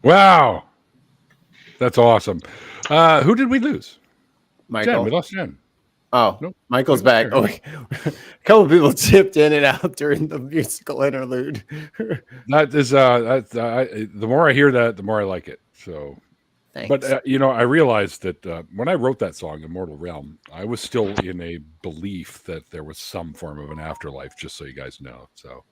Wow, that's awesome. Who did we lose? Michael. Jen. We lost Jen. Oh, Nope. Michael's back. Oh, a couple of people chipped in and out during the musical interlude. That is the more I hear that, the more I like it. So, Thanks. but I realized that when I wrote that song, "Immortal Realm," I was still in a belief that there was some form of an afterlife. Just so you guys know, so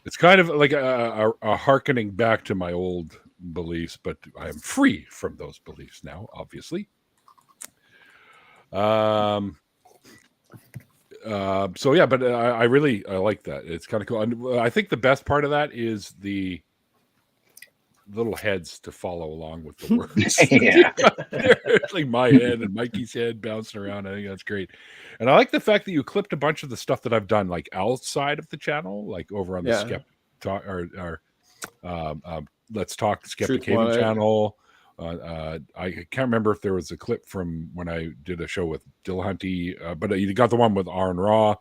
it's kind of like a hearkening back to my old beliefs, but I am free from those beliefs now, obviously. So yeah, but I like that. It's kind of cool. And I think the best part of that is the little heads to follow along with the words. Yeah. It's like my head and Mikey's head bouncing around. I think that's great. And I like the fact that you clipped a bunch of the stuff that I've done, like outside of the channel, like over on the Let's Talk Skeptic Haven channel. I can't remember if there was a clip from when I did a show with Dillahunty, but you got the one with Aaron Raw,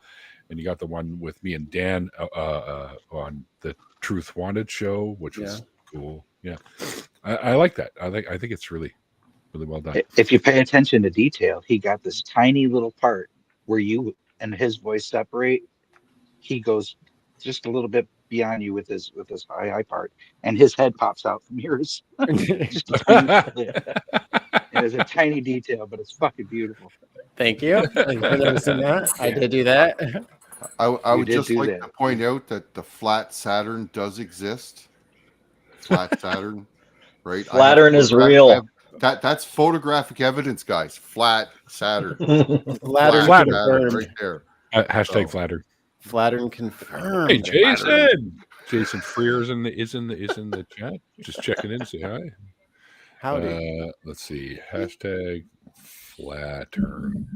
and you got the one with me and Dan on the Truth Wanted show, which was cool. Yeah, I like that. I think it's really, really well done. If you pay attention to detail, he got this tiny little part where you and his voice separate. He goes just a little bit beyond you with his high part, and his head pops out from yours. Just a tiny it is a tiny detail, but it's fucking beautiful. Thank you. Thank you for noticing that. I did do that. I would just like to point out that the flat Saturn does exist. Flat Saturn, right? Saturn is real. That's photographic evidence, guys. Flat Saturn. Flat Saturn right there. Hashtag flattered. Flattern confirmed. Hey, Jason. Jason Freer is in the chat. Just checking in. Say hi. Howdy. Let's see. Hashtag flattern.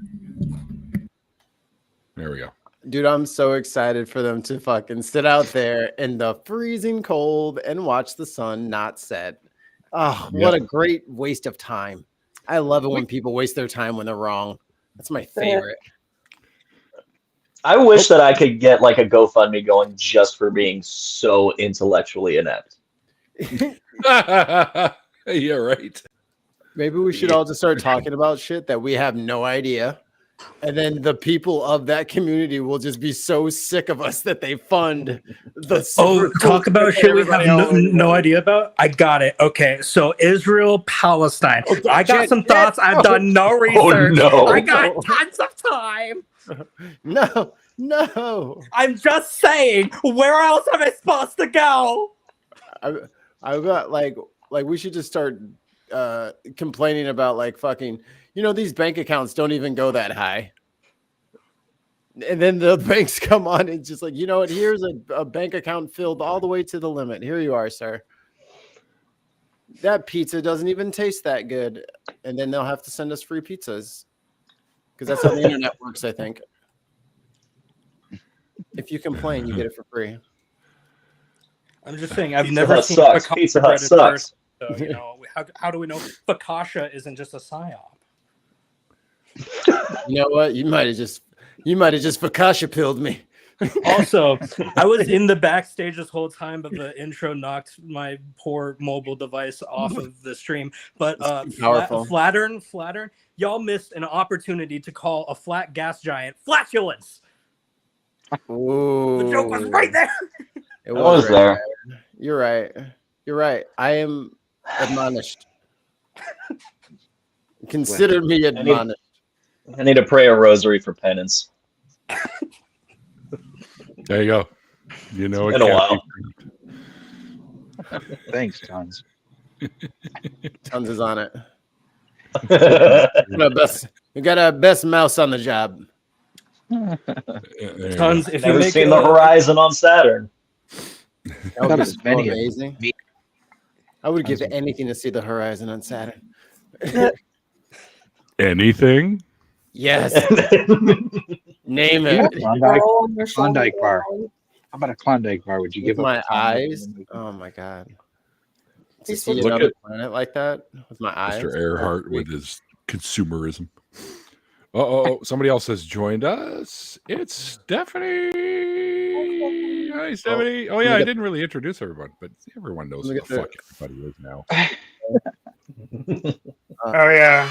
There we go. Dude, I'm so excited for them to fucking sit out there in the freezing cold and watch the sun not set. Oh, what a great waste of time. I love it when people waste their time when they're wrong. That's my favorite. I wish that I could get like a GoFundMe going just for being so intellectually inept. Yeah, right. Maybe we should all just start talking about shit that we have no idea. And then the people of that community will just be so sick of us that they fund the talk about shit we have no idea about. I got it. Okay, so Israel, Palestine. I got some thoughts. I've done no research. Oh, no. I got tons of time. No. I'm just saying. Where else am I supposed to go? I've got like we should just start complaining about like fucking. These bank accounts don't even go that high. And then the banks come on and just like, what? Here's a bank account filled all the way to the limit. Here you are, sir. That pizza doesn't even taste that good. And then they'll have to send us free pizzas. Because that's how the internet works, I think. If you complain, you get it for free. I'm just saying, I've Pizza never Hut seen sucks. Pizza Hut sucks. So, how do we know Fakasha isn't just a psyop? You know what? You might have just Fakasha pilled me. Also, I was in the backstage this whole time, but the intro knocked my poor mobile device off of the stream. But Flattern, y'all missed an opportunity to call a flat gas giant flatulence. Ooh. The joke was right there. It was right there. You're right. I am admonished. Consider me admonished. I need to pray a rosary for penance. There you go. You know it. In a while. Thanks, Tons. Tons is on it. We got our best mouse on the job. Tons. If Never you make seen the horizon on Saturn. That would be so amazing. I would give anything to see the horizon on Saturn. Anything? Yes. Name it. Klondike bar. How about a Klondike bar? Would you give my up eyes? Oh my god! To see another planet like that with my eyes. Mr. Earhart with his consumerism. Somebody else has joined us. It's Stephanie. Hi, Stephanie. Oh yeah, I didn't really introduce everyone, but everyone knows who the fuck everybody is now. Oh yeah.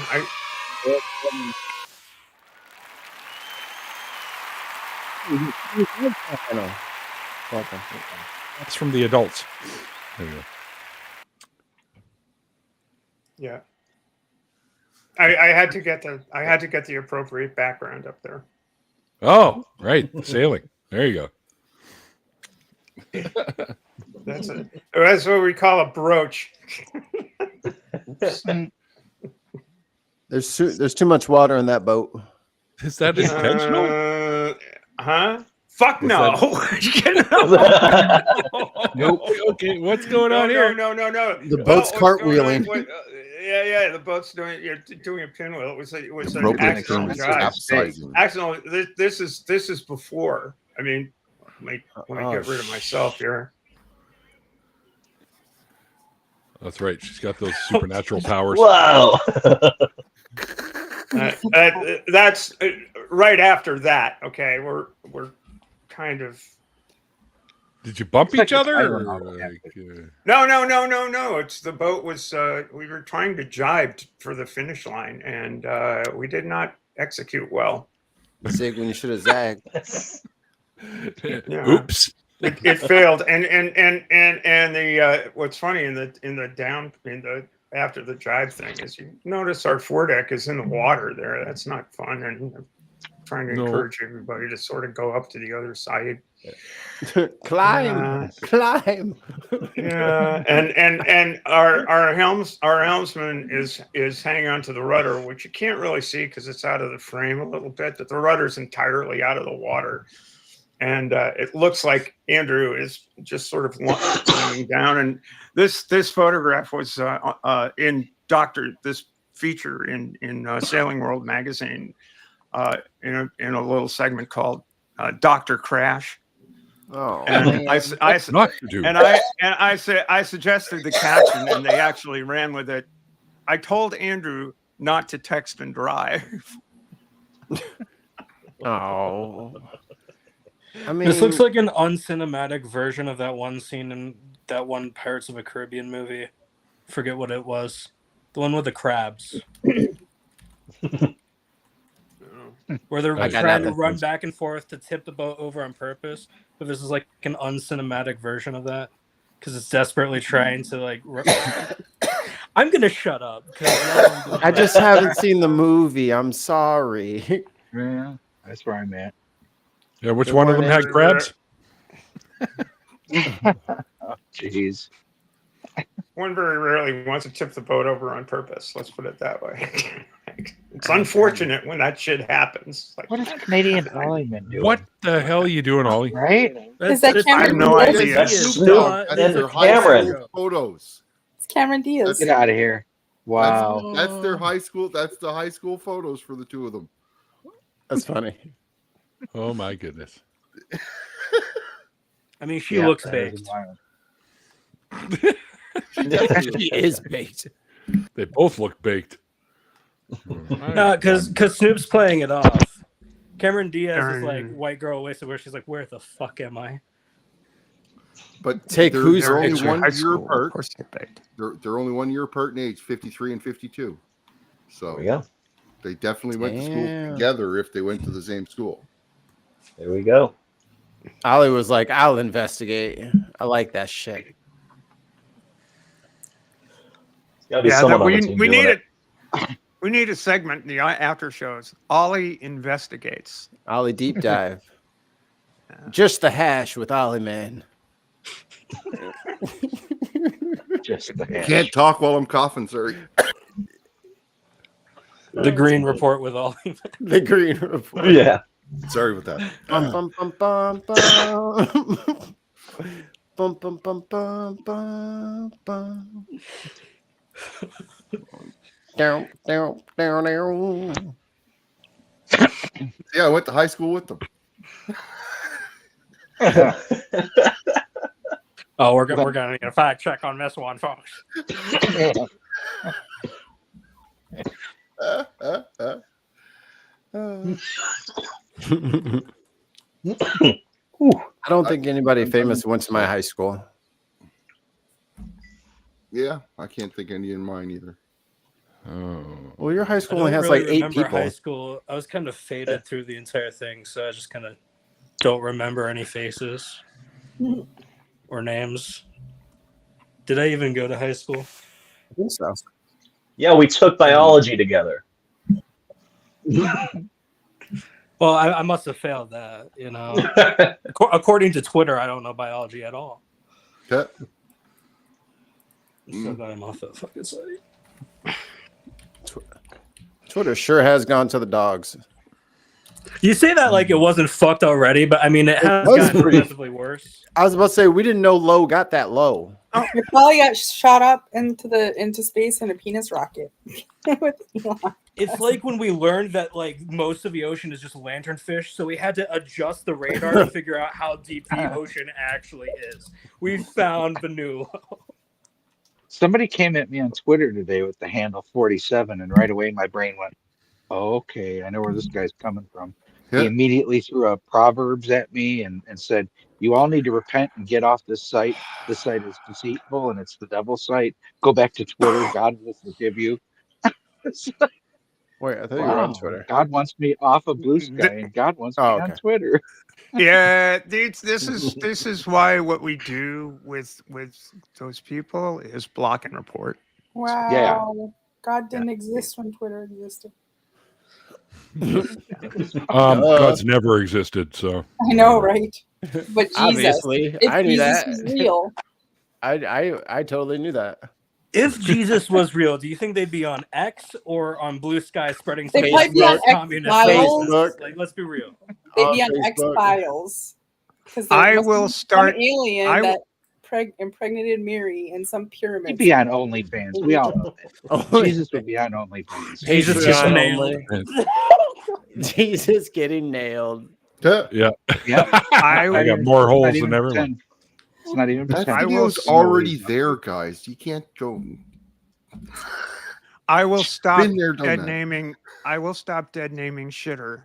That's from the adults. There you go. Yeah. I had to get the appropriate background up there. Oh, right. Sailing. There you go. That's what we call a brooch. There's too much water in that boat. Is that intentional? Huh? Fuck no. Nope. Okay, what's going on here? No. The boat's cartwheeling. Yeah, the boat's you're doing a pinwheel. It was an Broken accidental instruments drive. capsizing. Accidental. This is before. I mean, let me get rid of myself here. That's right. She's got those supernatural powers. Wow. That's right after that. Okay, we're kind of. Did you bump each other? No. It's the boat was. We were trying to jibe for the finish line, and we did not execute well. Zig when you should have zagged. Yeah. Oops. It failed, and the what's funny in the after the jibe thing is you notice our foredeck is in the water there. That's not fun, and I'm trying to encourage everybody to sort of go up to the other side. Climb. Yeah, and our helmsman is hanging onto the rudder, which you can't really see because it's out of the frame a little bit. But the rudder's entirely out of the water, and it looks like Andrew is just sort of lying down. And this photograph was in this feature in Sailing World magazine in a little segment called Dr. Crash. Oh, and I suggested the caption, and they actually ran with it. I told Andrew not to text and drive. Oh, I mean, this looks like an uncinematic version of that one scene in that one Pirates of the Caribbean movie. Forget what it was. The one with the crabs. Where they're trying to run back and forth to tip the boat over on purpose, but this is like an uncinematic version of that because it's desperately trying to like. I'm gonna shut up. I just haven't seen the movie. I'm sorry. Yeah, that's where I'm at. Yeah, which one of them had crabs? Oh, jeez. One very rarely wants to tip the boat over on purpose. Let's put it that way. It's unfortunate when that shit happens. Like, what is Canadian Ollie-man doing? What the hell are you doing, Ollie? Right? Is that I have no idea. That's their Cameron. Photos. It's Cameron Diaz. Get out of here. Wow. That's their high school. That's the high school photos for the two of them. That's funny. Oh my goodness. I mean, she looks baked. She is baked. They both look baked. No, because Snoop's playing it off. Cameron Diaz is like white girl wasted, where she's like, "Where the fuck am I?" But take who's they're only picture? 1 High year school, apart. of course they get baked. They're only 1 year apart in age, 53 and 52. So they definitely went to school together if they went to the same school. There we go. Ollie was like, "I'll investigate." I like that shit. We need a segment in the after shows. Ollie investigates. Ollie deep dive. Just the hash with Ollie, man. Just the hash. Can't talk while I'm coughing, sorry. The Green Report with Ollie. The Green Report. Yeah. Sorry about that. Bum, bum, bum, bum, bum. Bum, bum, bum, bum, bum, bum. Down. Yeah, I went to high school with them. Oh, we're gonna get a fact check on this one, folks. I don't think anybody famous went to my high school. Yeah, I can't think any in mine either. Oh. Well, your high school I only don't has really like 8 remember people. high school. I was kind of faded through the entire thing, so I just kind of don't remember any faces or names. Did I even go to high school? I think so. Yeah, we took biology together. Well, I must have failed that, you know. According to Twitter, I don't know biology at all. Okay. I'm so glad I'm off that fucking site. Twitter sure has gone to the dogs. You say that like it wasn't fucked already, but I mean it has was gotten pretty- progressively worse. I was about to say we didn't know low got that low. You probably got shot up into space in a penis rocket. With Elon. It's like when we learned that like most of the ocean is just lanternfish, so we had to adjust the radar to figure out how deep the ocean actually is. We found the new. Somebody came at me on Twitter today with the handle 47, and right away my brain went, oh, okay, I know where this guy's coming from. Yeah. He immediately threw a Proverbs at me and said, you all need to repent and get off this site. This site is deceitful and it's the devil's site. Go back to Twitter. God will forgive you. Wait, I thought you were on Twitter. God wants me off of Blue Sky and God wants me on Twitter. Yeah, this is why what we do with those people is block and report. Wow. Yeah. God didn't exist when Twitter existed. God's never existed, so I know, right? But Jesus, Obviously, if I knew Jesus that. is real, I totally knew that. If Jesus was real, do you think they'd be on X or on Blue Sky spreading They might be on communist X-Files. nonsense? Like, let's be real. they'd On be on Facebook. X-Files. Because I will start. some alien I that impregnated Mary in some pyramid. He'd be on OnlyFans. We all know that. Jesus would be on OnlyFans. Jesus gets Patreon nailed. only. Jesus getting nailed. yeah. Yep. I got more holes than everyone. pretend. It's not even That pretend. I will video's already there, guys. You can't go. I will stop Been there, done dead that. naming. I will stop dead naming shitter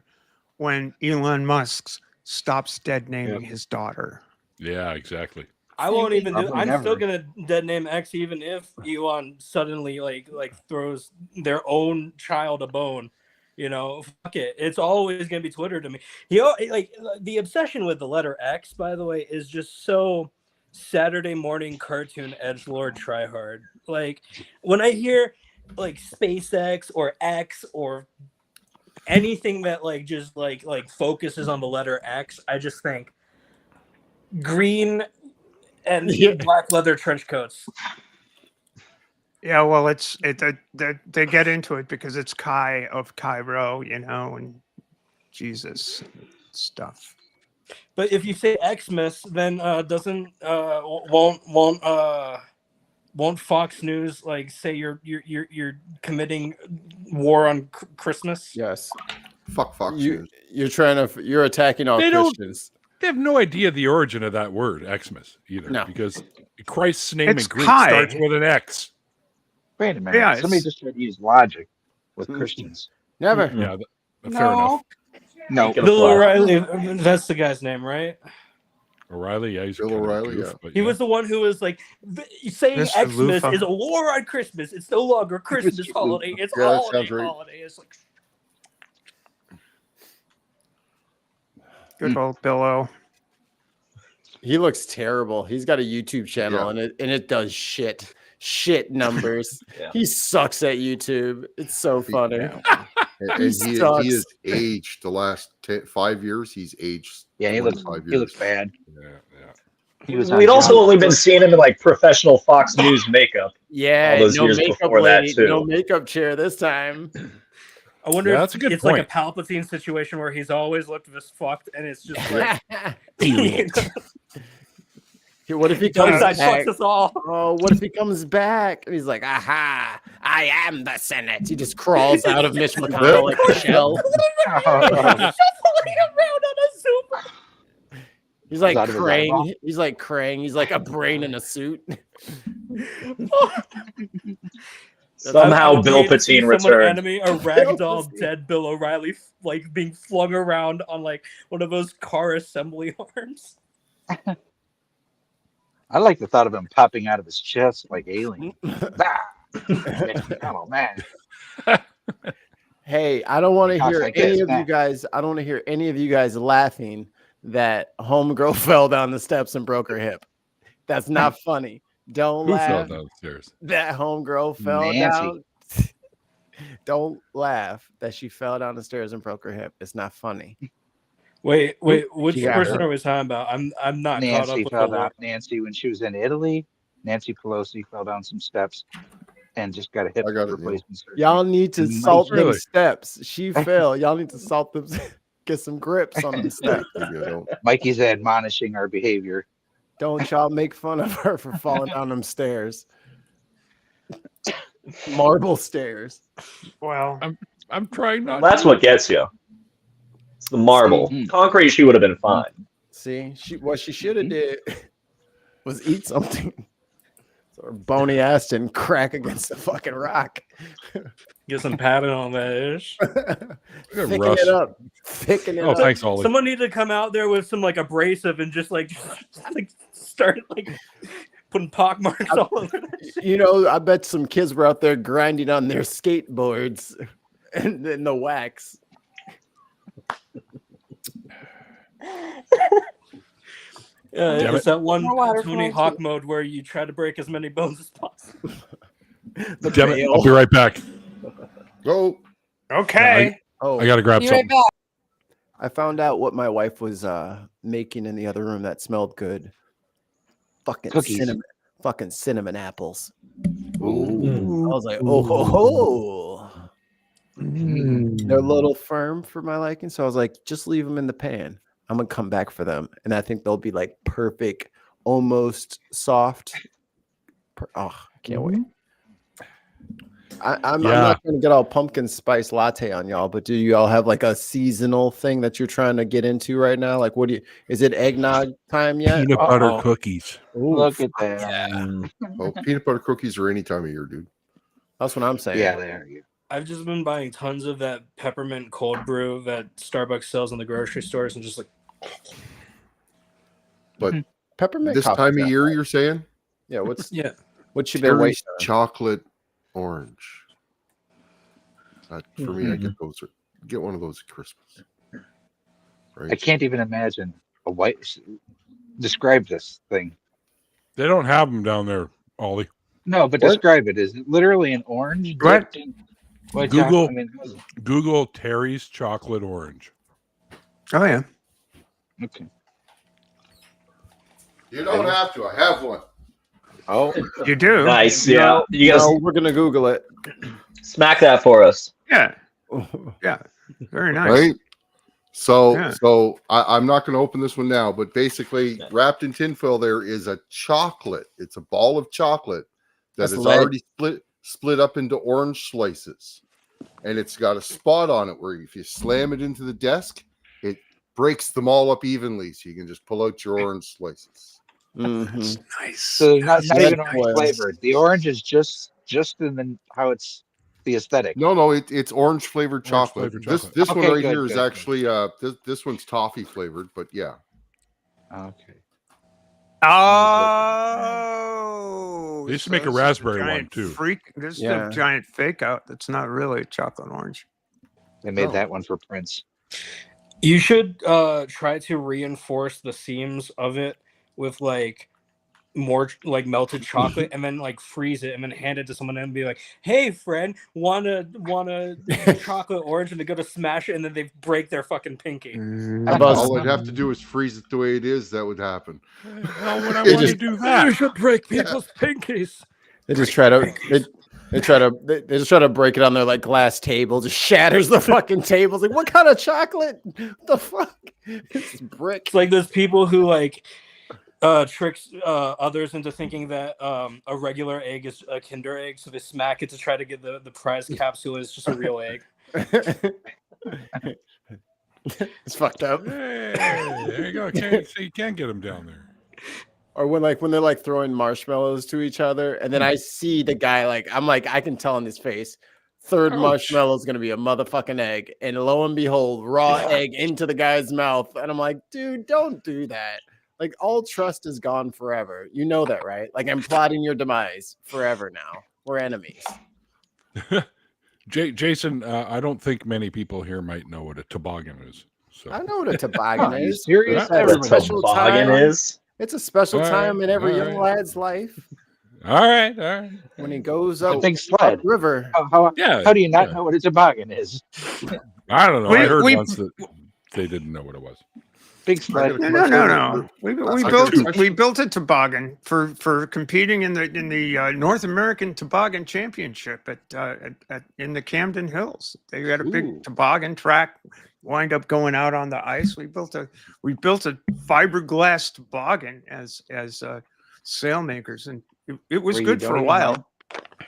when Elon Musk stops dead naming his daughter. Yeah, exactly. I won't even do. Probably I'm still never. gonna dead name X, even if Elon suddenly like throws their own child a bone. You know, fuck it. It's always gonna be Twitter to me. Like the obsession with the letter X, by the way, is just so Saturday morning cartoon edgelord tryhard. Like when I hear like SpaceX or X or anything that like just like focuses on the letter X, I just think green and black leather trench coats. Yeah, well, they get into it because it's Kai of Cairo, you know, and Jesus and stuff. But if you say Xmas, then won't Fox News like say you're committing war on Christmas? Yes. Fuck Fox News. You're attacking all They don't- Christians. They have no idea the origin of that word, Xmas, either. No. Because Christ's name It's in Greek Kai. starts with an X. Wait a minute. Yeah, Somebody just tried to use logic with Christians. Never. Yeah, fair No. enough. No. Make it a Bill flag. O'Reilly, that's the guy's name, right? O'Reilly, yeah, he's Bill kind of a O'Reilly, goof, yeah. but He was the one who was like saying Mr. Xmas Lufa. is a war on Christmas. It's no longer Christmas Mr. holiday. It's Yeah, a that holiday sounds right. holiday. It's like Good old Billo. He looks terrible. He's got a YouTube channel Yeah. and it does shit numbers. Yeah. He sucks at YouTube. It's so funny. And He he sucks. has aged the last 5 years. He's aged. Yeah, he looks 25 he looks years. bad. yeah. He was on We'd also John- only been seeing him in like professional Fox News makeup. Yeah, All those no years makeup before that, lady, too. no makeup chair this time. I wonder Yeah, if that's a good it's like a point. Palpatine situation where he's always looked this fucked, and it's just like What if he dark comes side back? fucks us all. Oh, what if he comes back and he's like, "Aha! I am the Senate." He just crawls out of Mitch McConnell like a shell. Shuffling around on a Zoom. He's like out of his Krang. eyeball. He's like Krang. He's like a brain in a suit. Somehow Bill I'd see Patine someone returned. Enemy, a ragdoll dead Bill O'Reilly, like being flung around on like one of those car assembly arms. I like the thought of him popping out of his chest like alien. Oh man. Hey, I don't want to Gosh, hear I can't any of you snap. guys. I don't want to hear any of you guys laughing that homegirl fell down the steps and broke her hip. That's not funny. Don't Who fell laugh. downstairs? That homegirl fell Nancy. down. Don't laugh that she fell down the stairs and broke her hip. It's not funny. Wait, which She got person hurt. are we talking about? I'm not caught up Nancy with fell the down. lore. Nancy, when she was in Italy, Nancy Pelosi fell down some steps and just got a hip I got it, replacement surgery. Y'all need to And salt them Really? steps. She fell. Y'all need to salt them. Get some grips on them steps. Mikey's admonishing our behavior. Don't y'all make fun of her for falling down them stairs. Marble stairs. Well, I'm trying not. That's what gets you. It's the marble. Mhm. Concrete, she would have been fine. See, what she should have did was eat something. So her bony ass didn't crack against the fucking rock. Get some padding on that ish. Thicken Russ. it up. Thicken it Oh, up. thanks, Ollie. Someone need to come out there with some like abrasive and just like start like putting pock marks all over that. You know, I bet some kids were out there grinding on their skateboards and then the wax. Damn It's that one More water Tony flowing Hawk too. mode where you try to break as many bones as possible. The Damn it! bail. I'll be right back. Go. okay. Oh, I gotta grab Be right something. back. I found out what my wife was making in the other room that smelled good. Fucking Cookies. cinnamon apples. Ooh. I was like, oh ho ho. They're a little firm for my liking, so I was like, just leave them in the pan. I'm gonna come back for them, and I think they'll be like perfect, almost soft. Oh, I can't wait. I'm not going to get all pumpkin spice latte on y'all, but do you all have like a seasonal thing that you're trying to get into right now? Like, is it eggnog time yet? Peanut butter cookies. Ooh, Look at that. Mm. Oh, peanut butter cookies are any time of year, dude. that's what I'm saying. Yeah, there you I've just been buying tons of that peppermint cold brew that Starbucks sells in the grocery stores and just like But Peppermint this coffee's time of not year, bad. you're saying yeah. What you been Terry's waiting on? chocolate orange. For me, I get one of those at Christmas. Right? I can't even imagine a white. Describe this thing. They don't have them down there, Ollie. No, but What? describe it. Is it literally an orange? What? dipped in white Google- chocolate? I mean, how's it? Google Terry's chocolate orange. Oh yeah. Okay. You don't have to. I have one. Oh, You do. Nice. Yeah. You guys No, we're gonna Google it. smack that for us. Yeah. Yeah. Very nice. Right. So, Yeah. I'm not going to open this one now, but basically, wrapped in tinfoil, there is a chocolate. It's a ball of chocolate that That's is lead. already split up into orange slices, and it's got a spot on it where if you slam it into the desk, it breaks them all up evenly, so you can just pull out your orange slices. Mhm. Nice. so not Red even foil. orange flavored. The orange is just in the how it's the aesthetic. No, it's orange flavored chocolate. flavored This chocolate. this one Okay, right good, here is good, actually this one's toffee flavored, but yeah. Okay. Oh. They used to make a this is raspberry one, giant too. This is Yeah. a giant fake out. That's not really chocolate orange. They made Oh. that one for Prince. You should try to reinforce the seams of it with like more like melted chocolate and then like freeze it and then hand it to someone and be like, hey friend, wanna chocolate orange, and they go to smash it and then they break their fucking pinky. All I'd have to do is freeze it the way it is. That would happen. How would I It want to just- do that? You should break people's pinkies. They just try to they just try to break it on their like glass table, just shatters the fucking tables. Like, what kind of chocolate? What the fuck? It's brick. It's like those people who like tricks others into thinking that a regular egg is a Kinder egg, so they smack it to try to get the prize capsule is just a real egg. It's fucked up. Hey, there you go. So you can't get them down there. Or when they're like throwing marshmallows to each other, and then I see the guy I can tell in his face, third Ouch. marshmallow is gonna be a motherfucking egg, and lo and behold, raw egg into the guy's mouth, and I'm like, dude, don't do that. Like all trust is gone forever. You know that, right? Like I'm plotting your demise forever now. We're enemies. Jason, I don't think many people here might know what a toboggan is. So I know what a toboggan Are you is. serious? It's a Everybody special Toboggan time. is. It's a special All time right, in every all young right. lad's life all right. when he goes The up, big sled. river. How Yeah. do you not yeah. know what a toboggan is? I don't know. I heard We- once that they didn't know what it was. Big I sled. got a No, question no. for- We I got built a question. we built a toboggan for competing in the North American Toboggan Championship at in the Camden Hills. They had a Ooh. big toboggan track. Wind up going out on the ice. We built a fiberglass toboggan as sail makers, and it was Where you good don't for a even while. mind-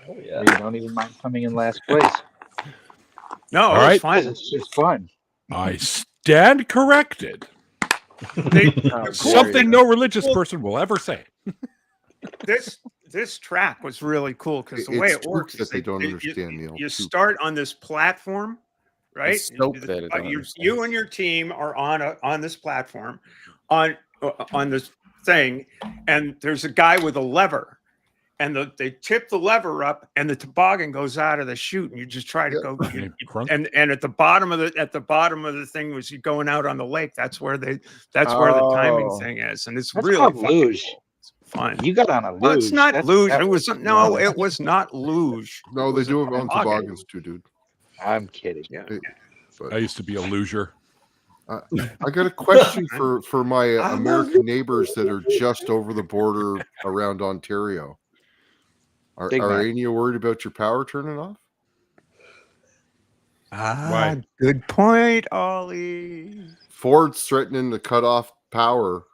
Oh, where yeah. you don't even mind coming in last place. No, All it was right. Because fine. it's just fun. I stand corrected. They, How dare Something you. no religious person will ever say. this track was really cool because the way It's it works that is they don't understand, Neil. you too. start on this platform, right? It's dope that they don't You understand. and your team are on this platform, on this thing, and there's a guy with a lever, and they tip the lever up, and the toboggan goes out of the chute, and you just try to Yeah. go. Crunk. And at the bottom of the thing was you going out on the lake. That's where the timing Oh. thing is, and it's That's really called fucking luge. cool. It's fun. You got on a luge. Well, it's not luge. That It was it was not luge. No, It they was a do it on toboggan. toboggans too, dude. I'm kidding. Yeah. But I used to be a loser. I got a question for my I love American neighbors that are just over the border around Ontario. Are Big Mac. any of you worried about your power turning off? Why? Good point, Ollie. Ford's threatening to cut off power.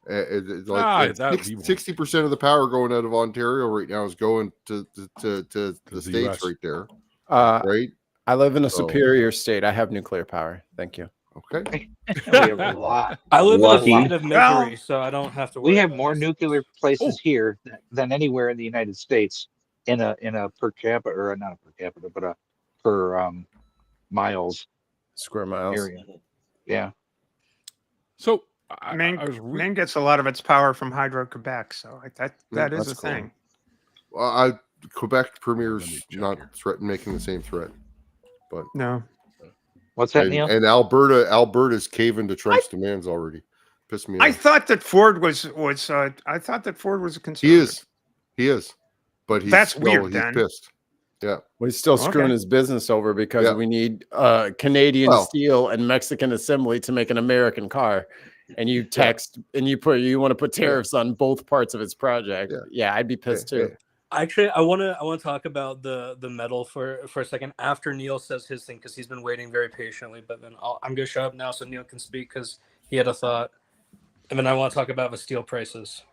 It's like that he won't. 60% of the power going out of Ontario right now is going to the the States US. right there, Uh, right? I live in a So- superior state. I have nuclear power. Thank you. Okay. We have a lot. I live Lucky. in a state of misery, Well, so I don't have to worry. We have about more this. nuclear places here than anywhere in the United States in a per capita, or not a per capita, but a per miles Square miles. area. Yeah. So Maine, I was Maine gets a lot of its power from Hydro-Quebec, so that is that's a cool. thing. Well, Quebec Let me Premier's check not here. making the same threat, No, What's that, Neil? and Alberta's caving to Trump's demands already. Pissed me I off. thought that Ford was I thought that Ford was a He conservative. is, but he's That's still, weird, he's then. pissed. Yeah, We're still screwing Okay. his business over because Yeah. we need Canadian Well- steel and Mexican assembly to make an American car. And you text and you want to put tariffs on both parts of its project. Yeah. Yeah, I'd be pissed Yeah, too. Actually, I want to talk about the metal for a second after Neil says his thing, because he's been waiting very patiently. But then I'm gonna shut up now so Neil can speak because he had a thought, and then I want to talk about the steel prices.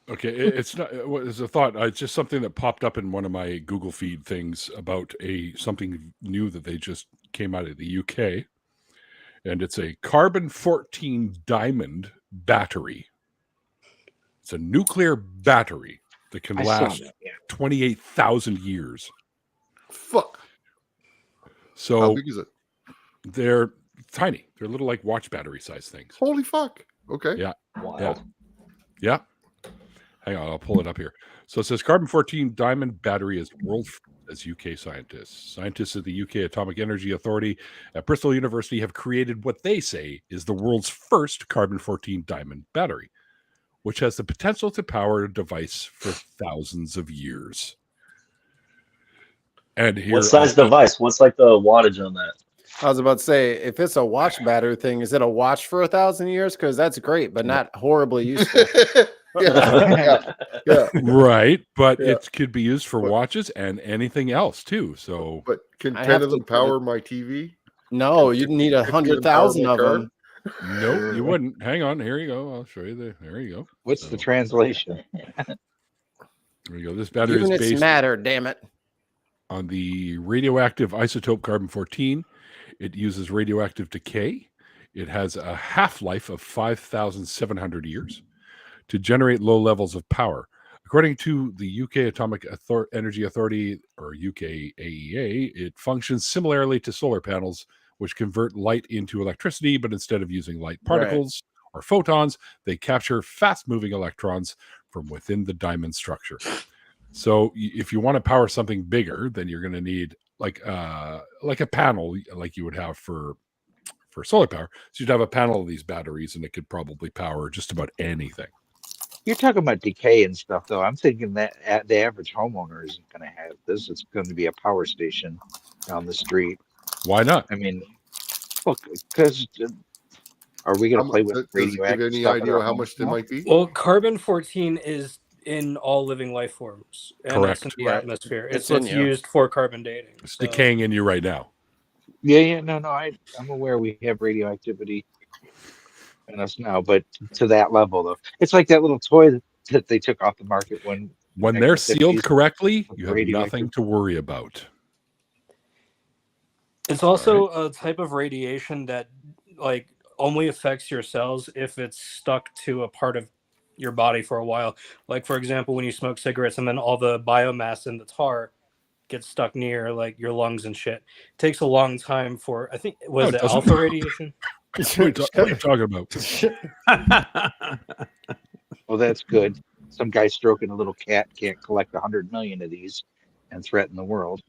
Okay, it's not. It's a thought. It's just something that popped up in one of my Google feed things about something new that they just came out of the UK, and it's a carbon-14 diamond battery. It's a nuclear battery that can I saw last that, yeah. 28,000 years. fuck. How So big is it? they're tiny. They're little like watch battery size things. Holy fuck. Okay. Yeah. Wild. Yeah. Hang on, I'll pull it up here. So it says carbon-14 diamond battery is world as UK scientists. Scientists at the UK Atomic Energy Authority at Bristol University have created what they say is the world's first carbon-14 diamond battery, which has the potential to power a device for thousands of years. And here, What size device? What's like the wattage on that? I was about to say, if it's a watch battery thing, is it a watch for 1,000 years? Because that's great, but not horribly useful. yeah. right, but Yeah. it could be used for But- watches and anything else too. So But can I 10 have of them to- power my TV? No, you'd need 100,000 of them. no, you wouldn't. Hang on, here you go. I'll show you there you go. What's So, the translation? There you go. This battery is Units based matter, damn it. on the radioactive isotope carbon-14. It uses radioactive decay. It has a half-life of 5,700 years to generate low levels of power. According to the UK Atomic Energy Authority, or UK AEA, it functions similarly to solar panels, which convert light into electricity, but instead of using light Right. particles or photons. They capture fast-moving electrons from within the diamond structure. So if you want to power something bigger, then you're going to need like a panel like you would have for solar power. So you'd have a panel of these batteries, and it could probably power just about anything. You're talking about decay and stuff, though. I'm thinking that the average homeowner isn't going to have this. It's going to be a power station down the street. Why not? I mean, look, because are we going to play with radioactive any stuff idea how much they might be? Well, carbon-14 is in all living life forms. And Correct. It's in the atmosphere. It's in you. used for carbon dating. It's decaying in you right now. Yeah, no, I'm aware we have radioactivity in us now, but to that level, though, it's like that little toy that they took off the market when they're sealed correctly, you have radioactive. nothing to worry about. It's also a type of radiation that like only affects your cells if it's stuck to a part of your body for a while. Like, for example, when you smoke cigarettes and then all the biomass in the tar gets stuck near like your lungs and shit. It takes a long time for, I think, was it alpha radiation? What are you talking about? Well, that's good. Some guy stroking a little cat can't collect 100 million of these and threaten the world.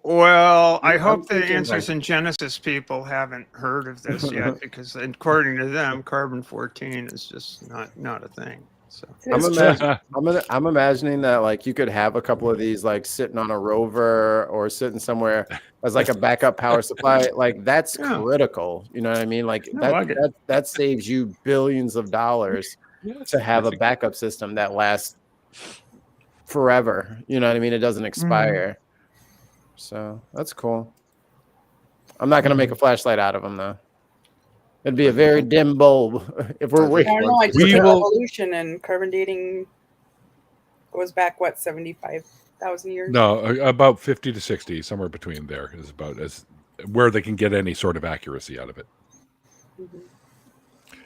Well, I hope the Answers in Genesis people haven't heard of this yet, because according to them, carbon-14 is just not a thing. So I'm imagining that like you could have a couple of these like sitting on a rover or sitting somewhere as like a backup power supply. Like that's critical. You know what I mean? Like that saves you billions of dollars to have a backup system that lasts forever. You know what I mean? It doesn't expire. So that's cool. I'm not gonna make a flashlight out of them though. It'd be a very dim bulb if we're waiting. I don't know. I just heard evolution and carbon dating goes back 75,000 years. No, about 50 to 60, somewhere between there is about as where they can get any sort of accuracy out of it.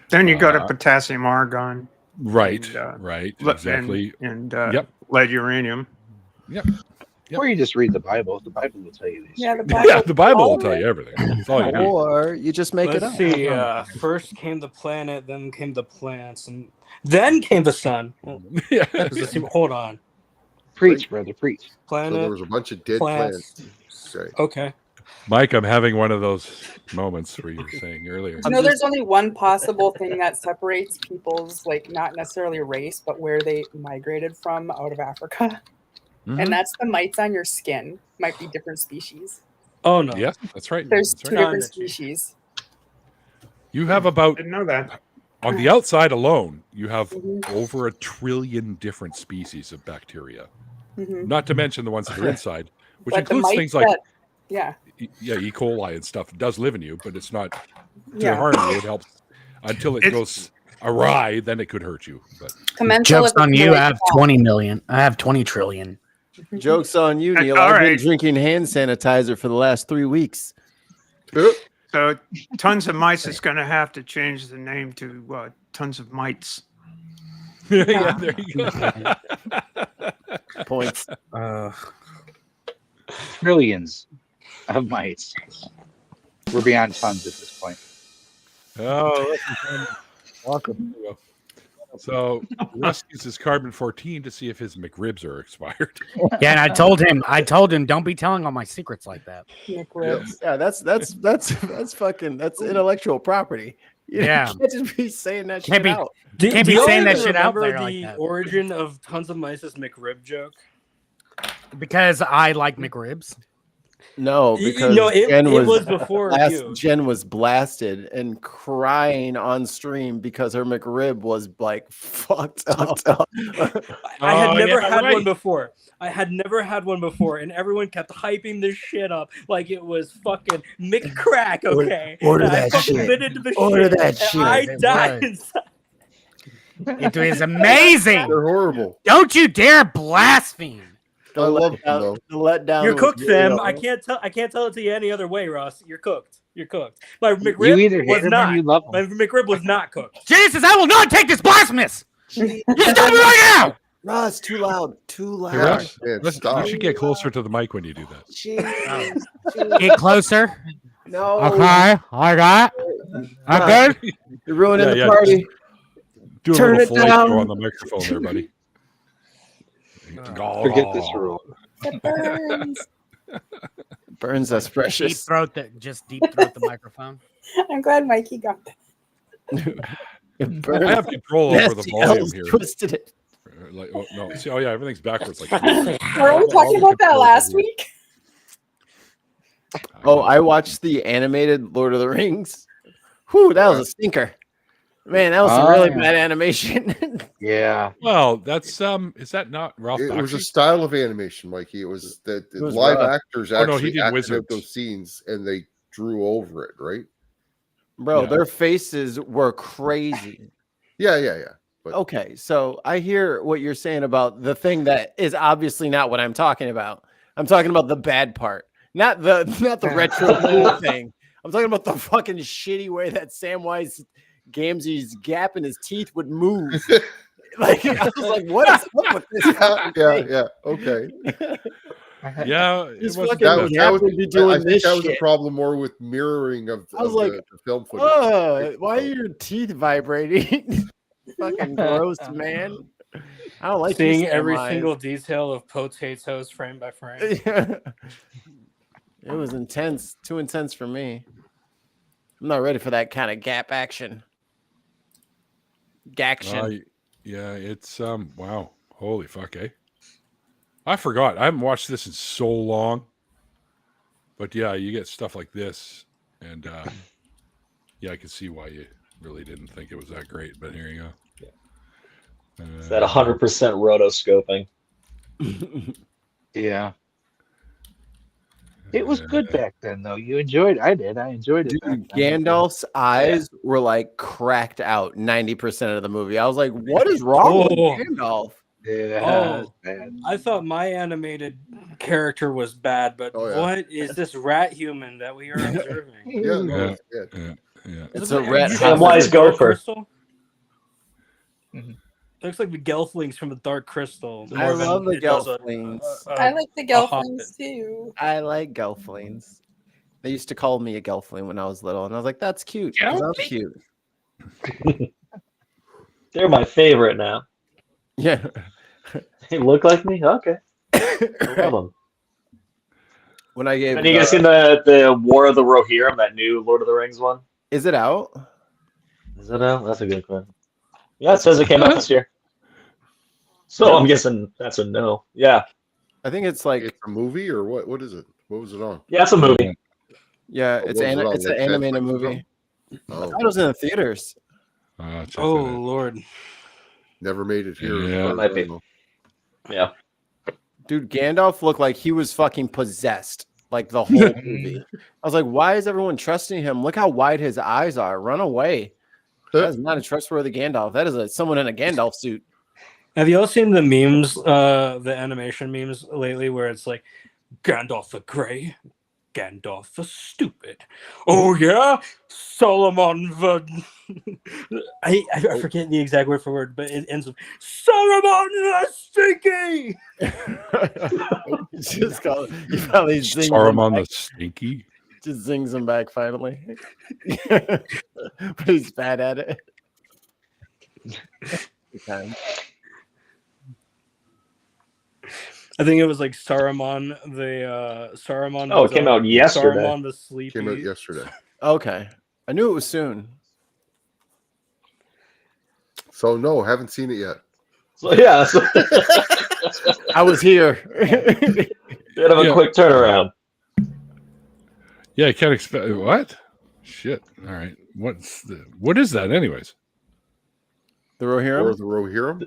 Then you go to potassium argon. Right, right, exactly. And lead uranium. Yep. Or you just read the Bible. The Bible will tell you these. Yeah, the Bible will tell you everything. That's all you need. Or you just make it up. Let's see. First came the planet, then came the plants, and then came the sun. Well, hold on. Preach, brother, preach. So Planet. there was a bunch of dead plants. Okay. Mike, I'm having one of those moments where you were saying earlier. You know, there's only one possible thing that separates people's, like, not necessarily race, but where they migrated from out of Africa. And that's the mites on your skin. Might be different species. Oh no! Yeah, that's right. There's that's two different species. You have about Didn't know that. on the outside alone. You have over 1 trillion different species of bacteria. Not to mention the ones that are inside, which But includes things like E. coli and stuff. It does live in you, but it's not to harm you. It helps until it goes awry. Then it could hurt you. But joke's on you. I have 20 million. I have 20 trillion. Joke's on you, Neil. I've been drinking hand sanitizer for the last 3 weeks. So Tons of Mice is going to have to change the name to Tons of Mites. Yeah, there you go. Points. Trillions of mites. We're beyond tons at this point. Oh, awesome. So Russ uses carbon-14 to see if his McRibs are expired. Yeah, and I told him, don't be telling all my secrets like that. Yeah, that's fucking intellectual property. You can't just be saying that shit out. Can't be saying that shit out there the like that. origin of Tons of Mice's McRib joke? Because I like McRibs. No, because it was before you. Jen was blasted and crying on stream because her McRib was like fucked up. I had never had one before. And everyone kept hyping this shit up like it was fucking McCrack. Okay, order that shit. Order that shit. I died inside. It is amazing. They're horrible. Don't you dare blaspheme. I love them though. The letdown. You're cooked, Sam. I can't tell it to you any other way, Ross. You're cooked. My McRib You either hate was not. You love My McRib was not cooked. Jesus, I will not take this blasphemous. You stop it right now. Ross, too loud. Hey, Russ, you should get closer to the mic when you do that. Get closer. No. Okay, I got. Okay. You're ruining the yeah. party. Do a Turn little it fillet down. throw on the microphone there, buddy. Forget this rule. It burns. Burns us Deep precious. throat the microphone. I'm glad Mikey got that. It I have burns. control over the Nasty volume L's here. twisted it. Like, oh, no, see, oh yeah, everything's backwards. Like, Were we talking about that last week? Oh, I watched the animated Lord of the Rings. Whew, that was a stinker. Man, that was some really bad animation. Yeah. Well, that's is that not Ralph? It was a Bakshi? style of animation, Mikey. It was that It was live rough. actors Oh, no, he actually did acted out Wizards. those scenes and they drew over it, right? Bro, Yeah. their faces were crazy. Yeah. But Okay, so I hear what you're saying about the thing that is obviously not what I'm talking about. I'm talking about the bad part, not the retro cool thing. I'm talking about the fucking shitty way that Samwise Gamgee's gap in his teeth would move. Like I was like, what is up with this? fucking thing? yeah. Okay. Yeah, it This wasn't fucking the best. gap would be I doing think this that was a shit. problem more with mirroring of, I was of like, the film footage. why are your teeth vibrating? Fucking gross, man. I don't like Seeing you, every Samwise. single detail of potatoes frame by frame. It was intense, too intense for me. I'm not ready for that kind of gap action. Gaction. Yeah, it's wow, holy fuck, eh? I forgot. I haven't watched this in so long. But yeah, you get stuff like this, and yeah, I can see why you really didn't think it was that great. But here you go. Is that 100% rotoscoping? Yeah. It was good back then, though. You enjoyed. I did. I enjoyed it. Dude, back then. Gandalf's eyes were like cracked out 90% of the movie. I was like, what is wrong with Gandalf? Yeah. Oh, it's bad. I thought my animated character was bad, but Oh, yeah. what is this rat human that we are observing? Yeah, no, Yeah. it's good. Yeah. It's a red Samwise Dark Gopher. Crystal? Looks like the Gelflings from the Dark Crystal. I more than love the it does Gelflings. I like the a hobbit. Gelflings too. I like Gelflings. They used to call me a Gelfling when I was little, and I was like, that's cute. 'cause I'm cute. They're my favorite now. Yeah. They look like me? Okay. No problem. When I gave Have you guys seen the War of the Rohirrim, that new Lord of the Rings one? is it out? Is it out? That's a good question. Yeah, it says it came out this year. So I'm guessing that's a no. Yeah. I think it's like It's a movie or what? What is it? What was it on? Yeah, it's a movie. yeah, it's What was it on, it's an like animated Netflix or movie. I Oh, thought it was in the theaters. Check Oh that out. Lord! never made it here. Yeah. It might be. Yeah. Dude, Gandalf looked like he was fucking possessed like the whole movie. I was like, why is everyone trusting him? Look how wide his eyes are. Run away. That is not a trustworthy Gandalf. That is someone in a Gandalf suit. Have you all seen the memes, the animation memes lately, where it's like Gandalf the Grey, Gandalf the Stupid. Oh yeah, Solomon the. I forget the exact word for word, but it ends with Solomon the Stinky. Just call it. He probably zings him Saruman the back. Stinky. Just zings him back finally. But he's bad at it. Good time. I think it was like Saruman the Saruman. Oh, it came out yesterday. Saruman the Sleepy. Came out yesterday. Okay. I knew it was soon. So no, haven't seen it yet. So yeah, so I was here. bit of a Yeah. quick turnaround. Yeah, I can't expect what? Shit. All right. What is that anyways? The Or Rohirrim? the Rohirrim?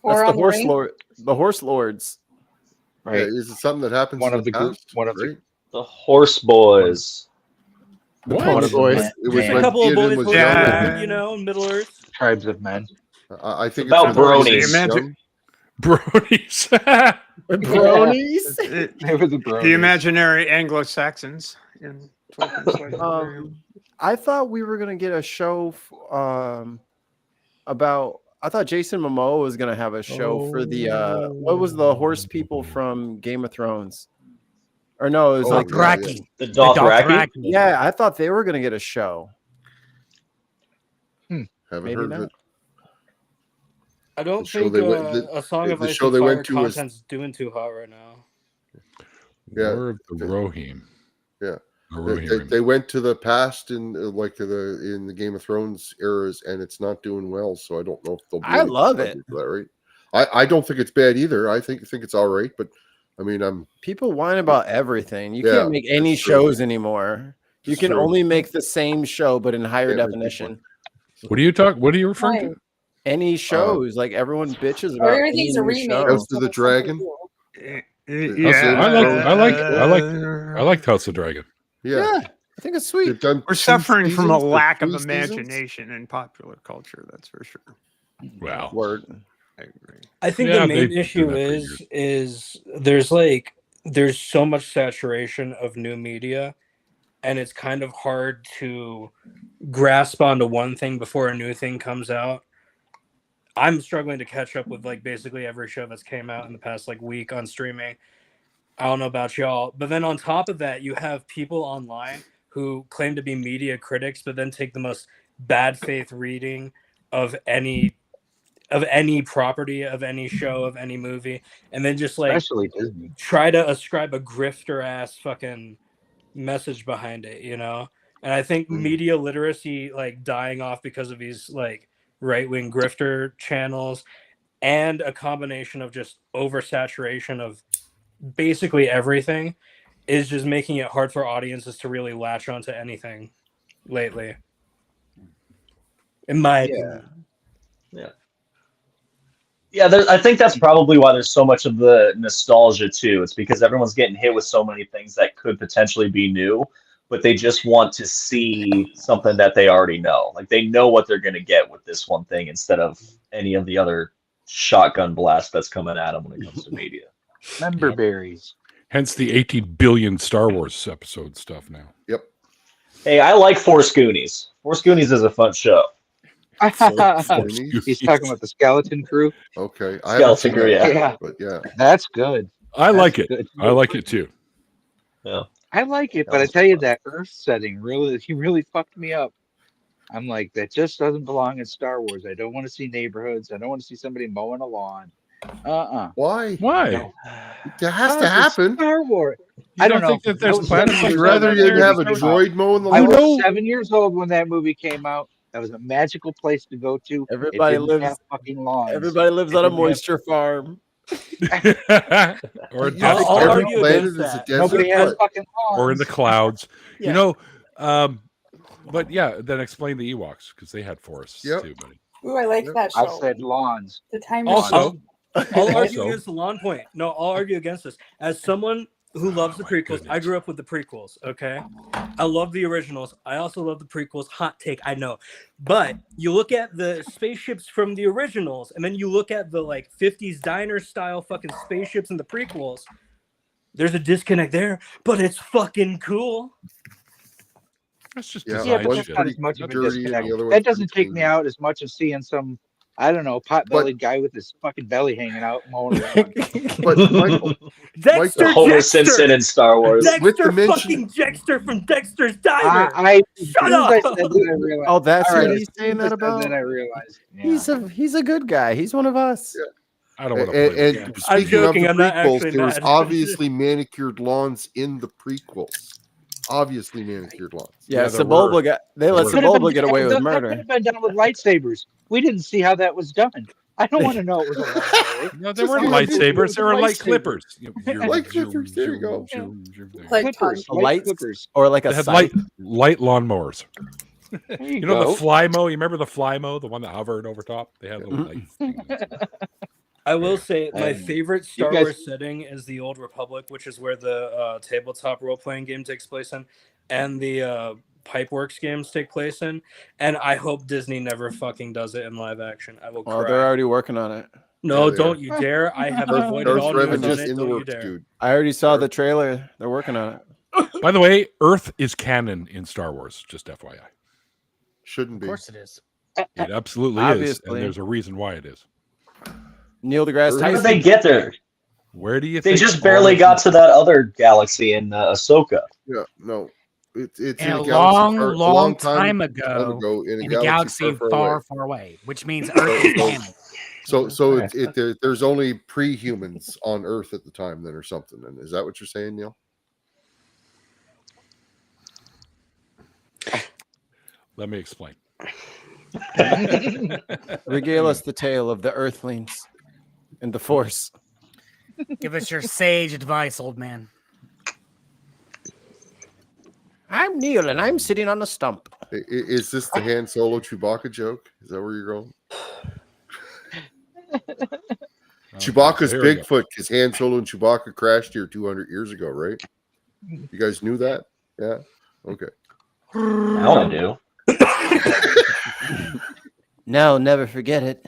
Or That's the on the horse ring. lord. The horse lords. Right. Yeah, is it something that happens One in of the group- past, one of the- right? The Horse Boys. The What? Pony One of the Boys. men- It was men- A when couple of Theoden boys was were young. around, you know, Middle Earth. tribes of men. I think About it's when bronies. Theoden was Imagine- young. Bronies. Bronies. They were the bronies. The imaginary Anglo-Saxons in Tolkien's Lord of the Rings. I thought we were gonna get a show about. I thought Jason Momoa was gonna have a show for the what was the horse people from Game of Thrones? Or no, it was like Dothraki. The Dothraki? Yeah, I thought they were gonna get a show. Haven't Maybe heard not. of it. I don't The show think they went- A Song of the Ice show and they Fire went to was- content's doing too hot right now. Yeah. War of the Rohirrim. Yeah. The Rohirrim. They went to the past in in the Game of Thrones eras, and it's not doing well. So I don't know if they'll. Be I any love budget it. for that, right? I don't think it's bad either. I think it's all right, but I mean, People whine about everything. You Yeah, can't make any it's true. shows anymore. You It's can true. only make the same show, but in higher Can't make definition. What are you referring Why? to? Any shows, like everyone bitches about Everything's any a new remake. show. House of the Dragon. I liked House of Dragon. Yeah, Yeah, I think it's sweet. They've done We're 2 suffering from a seasons or lack of 3 seasons? imagination in popular culture. That's for sure. Wow. Word. I agree. I think Yeah, the main they've been issue doing that for is there's so much saturation of new media, and it's kind of hard to grasp onto one thing before a new thing comes out. I'm struggling to catch up with like basically every show that's came out in the past like week on streaming. I don't know about y'all, but then on top of that, you have people online who claim to be media critics, but then take the most bad faith reading of any property, of any show, of any movie, and then just like Especially Disney. try to ascribe a grifter ass fucking message behind it, you know? And I think media literacy like dying off because of these like right-wing grifter channels and a combination of just oversaturation of basically everything is just making it hard for audiences to really latch onto anything lately. In my opinion. Yeah, I think that's probably why there's so much of the nostalgia too. It's because everyone's getting hit with so many things that could potentially be new, but they just want to see something that they already know. Like they know what they're going to get with this one thing instead of any of the other shotgun blast that's coming at them when it comes to media. Member berries. Hence the 18 billion Star Wars episode stuff now. Yep. Hey, I like Force Goonies. Force Goonies is a fun show. He's talking about the Skeleton Crew. Okay. Skeleton Crew, yeah. Yeah, But yeah. that's good. I like it. Good. I like it too. Yeah. I like it, but I tell you that Earth setting really fucked me up. I'm like, that just doesn't belong in Star Wars. I don't want to see neighborhoods. I don't want to see somebody mowing a lawn. Why? Why? No. It has to happen. Star Wars. You I don't know. think that there's I was planets seven I'd years rather old you when that have a movie came out. droid mowing the I lawn. was 7 years old when that movie came out. That was a magical place to go to. Everybody It didn't lives. have fucking lawns. Everybody lives It on a didn't have- moisture farm. Or, You I'll think argue every against planet is a that. desert? Nobody has What? fucking lawns. or in the clouds. Yeah. You know, but yeah, then explain the Ewoks because they had forests Yep. too, buddy. Ooh, I like that I show. said lawns. The time Also, machine. I'll argue Also- against the lawn point. No, I'll argue against this. As someone who loves the my prequels, I goodness. grew up with the prequels, okay? I love the originals. I also love the prequels. Hot take, I know. But you look at the spaceships from the originals, and then you look at the like 50s diner style fucking spaceships in the prequels. There's a disconnect there, but it's fucking cool. That's just Yeah, design Yeah, but one's that's shit. not as much of a dirty and the disconnect. other one's That doesn't pretty take me clean. out as much as seeing some, I don't know, pot-bellied guy with his fucking belly hanging out mowing around. But Michael, Dexter, Homer Dexter, Simpson in Star Wars. With the Dexter, mention- fucking Dexter from Dexter's Diner. As Shut soon as I up! said that, I realized. Oh, that's All what right, he's as soon saying as I that said about. that, I realized. Yeah. He's a good guy. He's one of us. Yeah. I don't want to play with and that. I'm speaking joking, of I'm the not prequels, actually there was mad. obviously manicured lawns in the prequels. Obviously manicured lawns. Yeah, Yeah, there Sebulba were. got. They let There were. Sebulba get away with That murder. could have been done with lightsabers. We didn't see how that was done. I don't want to know it was a lightsaber. No, they Just weren't like lightsabers. They were light lightsabers. clippers. Light clippers, there you go. Like Clippers, A light light- clippers. Or like a They had scythe. light lawnmowers. There You you know go. the fly mow? You remember the fly mow, the one that hovered over top? They had little lights. I will say my favorite Star guys- Wars setting is the Old Republic, which is where the tabletop role-playing game takes place in, and the Pipeworks games take place in. And I hope Disney never fucking does it in live action. I will Well, cry. they're already working on it. No, Yeah, they don't are. you dare! I have Darth avoided all news on Revan's it. in the Don't you works, dare! dude. I already saw the trailer. They're working on it. By the way, Earth is canon in Star Wars, just FYI. Shouldn't Of be. course it is. It absolutely is. Obviously. And there's a reason why it is. Neil deGrasse How did Tyson. they get there? Where do you They think just barely got to that other galaxy in Ahsoka. Yeah, no. It's And in a a galaxy long, far, long time time ago, in in a galaxy far, far away, which means Earth is canon. So there's only pre-humans on Earth at the time then or something. And is that what you're saying, Neil? Let me explain. Regale us the tale of the Earthlings and the Force. Give us your sage advice, old man. I'm Neil, and I'm sitting on a stump. Is this the Han Solo Chewbacca joke? Is that where you're going? Chewbacca's so here we go. Bigfoot because Han Solo and Chewbacca crashed here 200 years ago, right? You guys knew that? Yeah. Okay. Now I do. No, never forget it.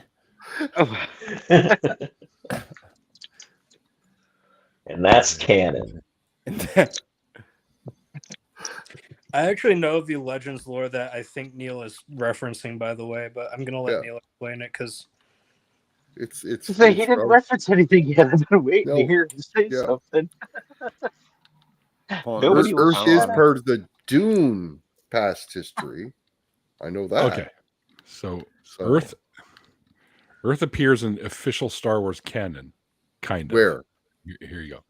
And that's canon. I actually know the Legends lore that I think Neil is referencing, by the way, but I'm gonna let Neil explain it because it's he didn't reference anything yet. I've been waiting to hear him say something. Earth is part of the Dune past history. I know that. Okay. So Earth appears in official Star Wars canon, kind of. Where? Here you go.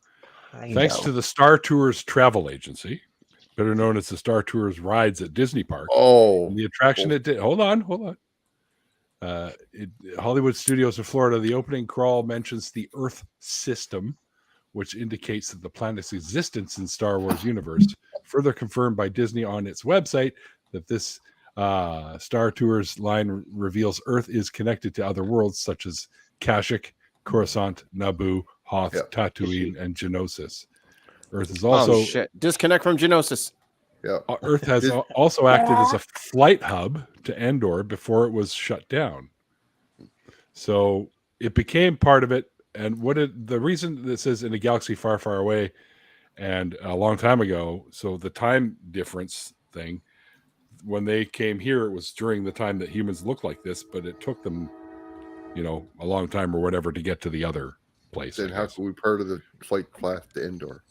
Thanks to the Star Tours travel agency, better known as the Star Tours rides at Disney Park. Oh, the attraction it did. Hold on. Hollywood Studios in Florida. The opening crawl mentions the Earth system, which indicates that the planet's existence in Star Wars universe. Further confirmed by Disney on its website that this Star Tours line reveals Earth is connected to other worlds such as Kashyyyk, Coruscant, Naboo, Hoth, Tatooine, and Geonosis. Earth is also disconnect from Geonosis. Yeah, Earth has also acted as a flight hub to Endor before it was shut down. So it became part of it. And the reason that says in a galaxy far, far away and a long time ago, so the time difference thing, when they came here, it was during the time that humans looked like this, but it took them, a long time or whatever to get to the other place. Then how can we part of the flight path to Endor?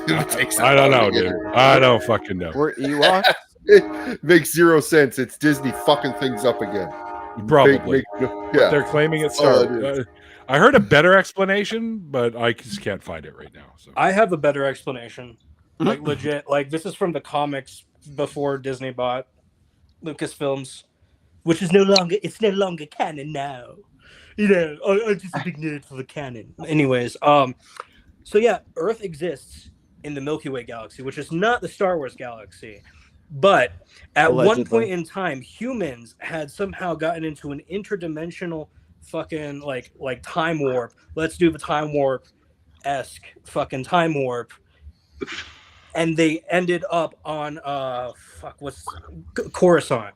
I don't know, dude. I don't fucking know. We're Ewoks? It makes zero sense. It's Disney fucking things up again. Probably. They're claiming it's Star. I heard a better explanation, but I just can't find it right now. So I have a better explanation. Like legit. Like this is from the comics before Disney bought Lucasfilms, which is no longer canon now. I'm just a big nerd for the canon. Anyways, so yeah, Earth exists in the Milky Way galaxy, which is not the Star Wars galaxy. But at one point in time, humans had somehow gotten into an interdimensional fucking like time warp. Let's do the time warp-esque fucking time warp. And they ended up on Coruscant.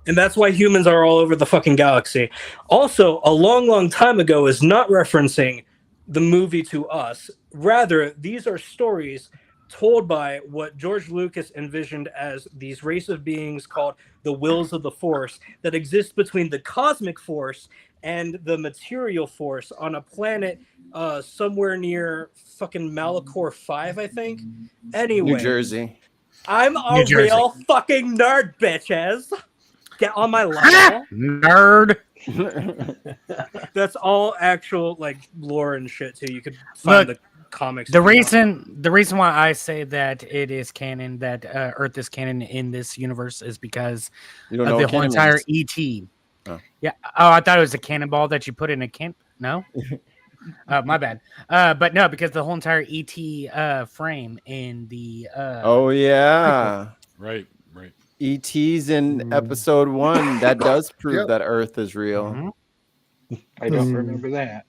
And that's why humans are all over the fucking galaxy. Also, a long, long time ago is not referencing the movie to us. Rather, these are stories told by what George Lucas envisioned as these race of beings called the Wills of the Force that exist between the cosmic force and the material force on a planet somewhere near fucking Malachor 5, I think. Anyway. New Jersey. I'm a real fucking nerd, bitches. Get on my level. Nerd. That's all actual lore and shit too. You could find the comics. The reason why I say that it is canon, that Earth is canon in this universe, is because of the whole entire ET. Oh. Yeah. Oh, I thought it was a cannonball that you put in a can. No. My bad. But no, because the whole entire ET frame in the. Oh yeah. Right. ET's in episode 1. That does prove that Earth is real. Mm-hmm. I don't remember that.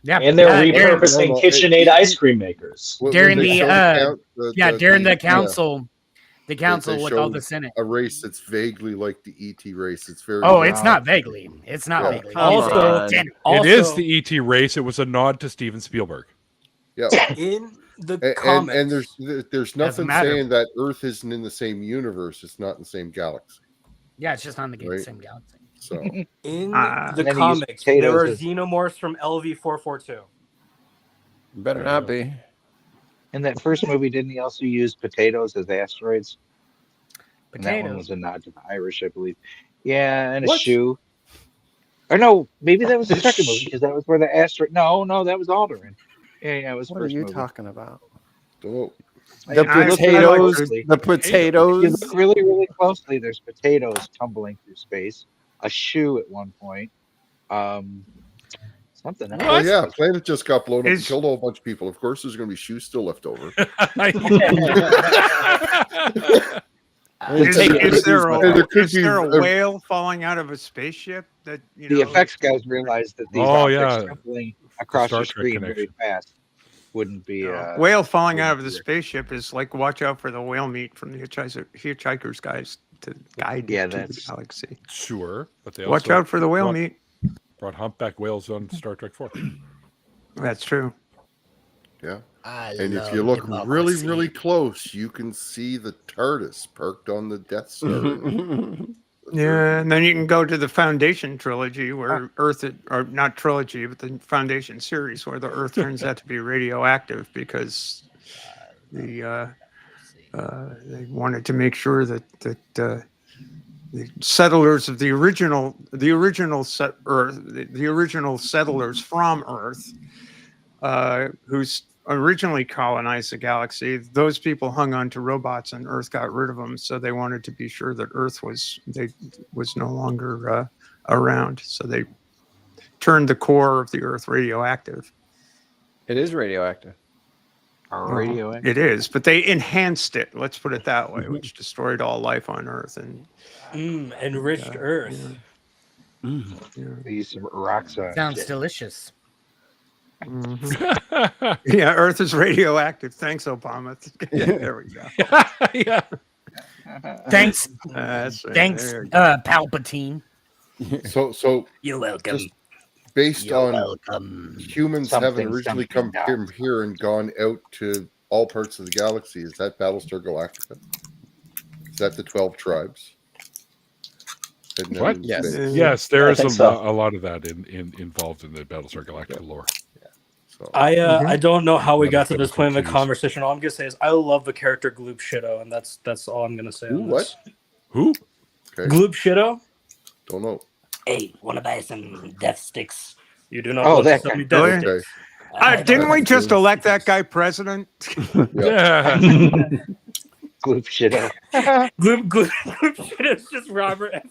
Yeah, and they're repurposing KitchenAid ice cream makers during during the council. The council with all the Senate. A race that's vaguely like the ET race. It's very. Oh, it's not vaguely. It's not vaguely. Also, it is the ET race. It was a nod to Steven Spielberg. Yeah. In the comics, and there's nothing saying that Earth isn't in the same universe. It's not in the same galaxy. Yeah, it's just not in the same galaxy. So In then the he used comics, there potatoes are as- xenomorphs from LV-442. Better not be. In that first movie, didn't he also use potatoes as asteroids? And that one Potatoes. was a nod to the Irish, I believe. Yeah, and a What? shoe. Or no, maybe that was the second movie because that was where the asteroid. No, that was Alderaan. Yeah, it was What are first you movie. talking about? don't The If you look really potatoes. closely- The if you potatoes. look really, really closely, there's potatoes tumbling through space. A shoe at one point. Something else. Well, yeah, planet just got blown up and Is- killed a whole bunch of people. Of course, there's going to be shoes still left over. Is there There could is there be a whale falling out of a spaceship that The effects guys realized that these Oh, objects yeah. tumbling across Star the Trek screen very connection. fast wouldn't be. whale falling out of the wouldn't be spaceship is like watch out for the whale meat from the Hitchhiker's Guide to Yeah, the that's- Galaxy. Sure, but they Watch also out for the whale meat. brought humpback whales on Star Trek 4. That's true. Yeah. And if you look really, really close, you can see the TARDIS perked on the Death Star. Yeah, and then you can go to the Foundation trilogy where Earth, or not trilogy, but the Foundation series where the Earth turns out to be radioactive because they wanted to make sure that the settlers of the original settlers from Earth, who's originally colonized the galaxy, those people hung on to robots and Earth got rid of them. So they wanted to be sure that Earth was no longer around. So they turned the core of the Earth radioactive. It is radioactive. radioactive. It is, but they enhanced it. Let's put it that way, which destroyed all life on Earth and enriched Earth. They use some rocks on. Sounds delicious. Yeah, Earth is radioactive. Thanks, Obama. There we go. Yeah. Thanks. That's right. Thanks, There you go. Palpatine. So You're welcome. just based You're on welcome. humans having originally come from here and gone out to all parts of the galaxy, is that Battlestar Galactica? Is that the 12 tribes? What? Yes. Yes, there I is think a so. lot of that involved in the Battlestar Galactica lore. So, I don't know how we got to this point in the continues. conversation. All I'm gonna say is I love the character Gloop Shido, and that's all I'm gonna say. Ooh, on what? this. Who? Okay. Gloop Shido? Don't know. Hey, wanna buy some death sticks? You do not Oh, want that some guy. death Okay. sticks. Didn't we just elect that guy president? Yeah. Gloop shit out. Gloop Shido is just Robert F.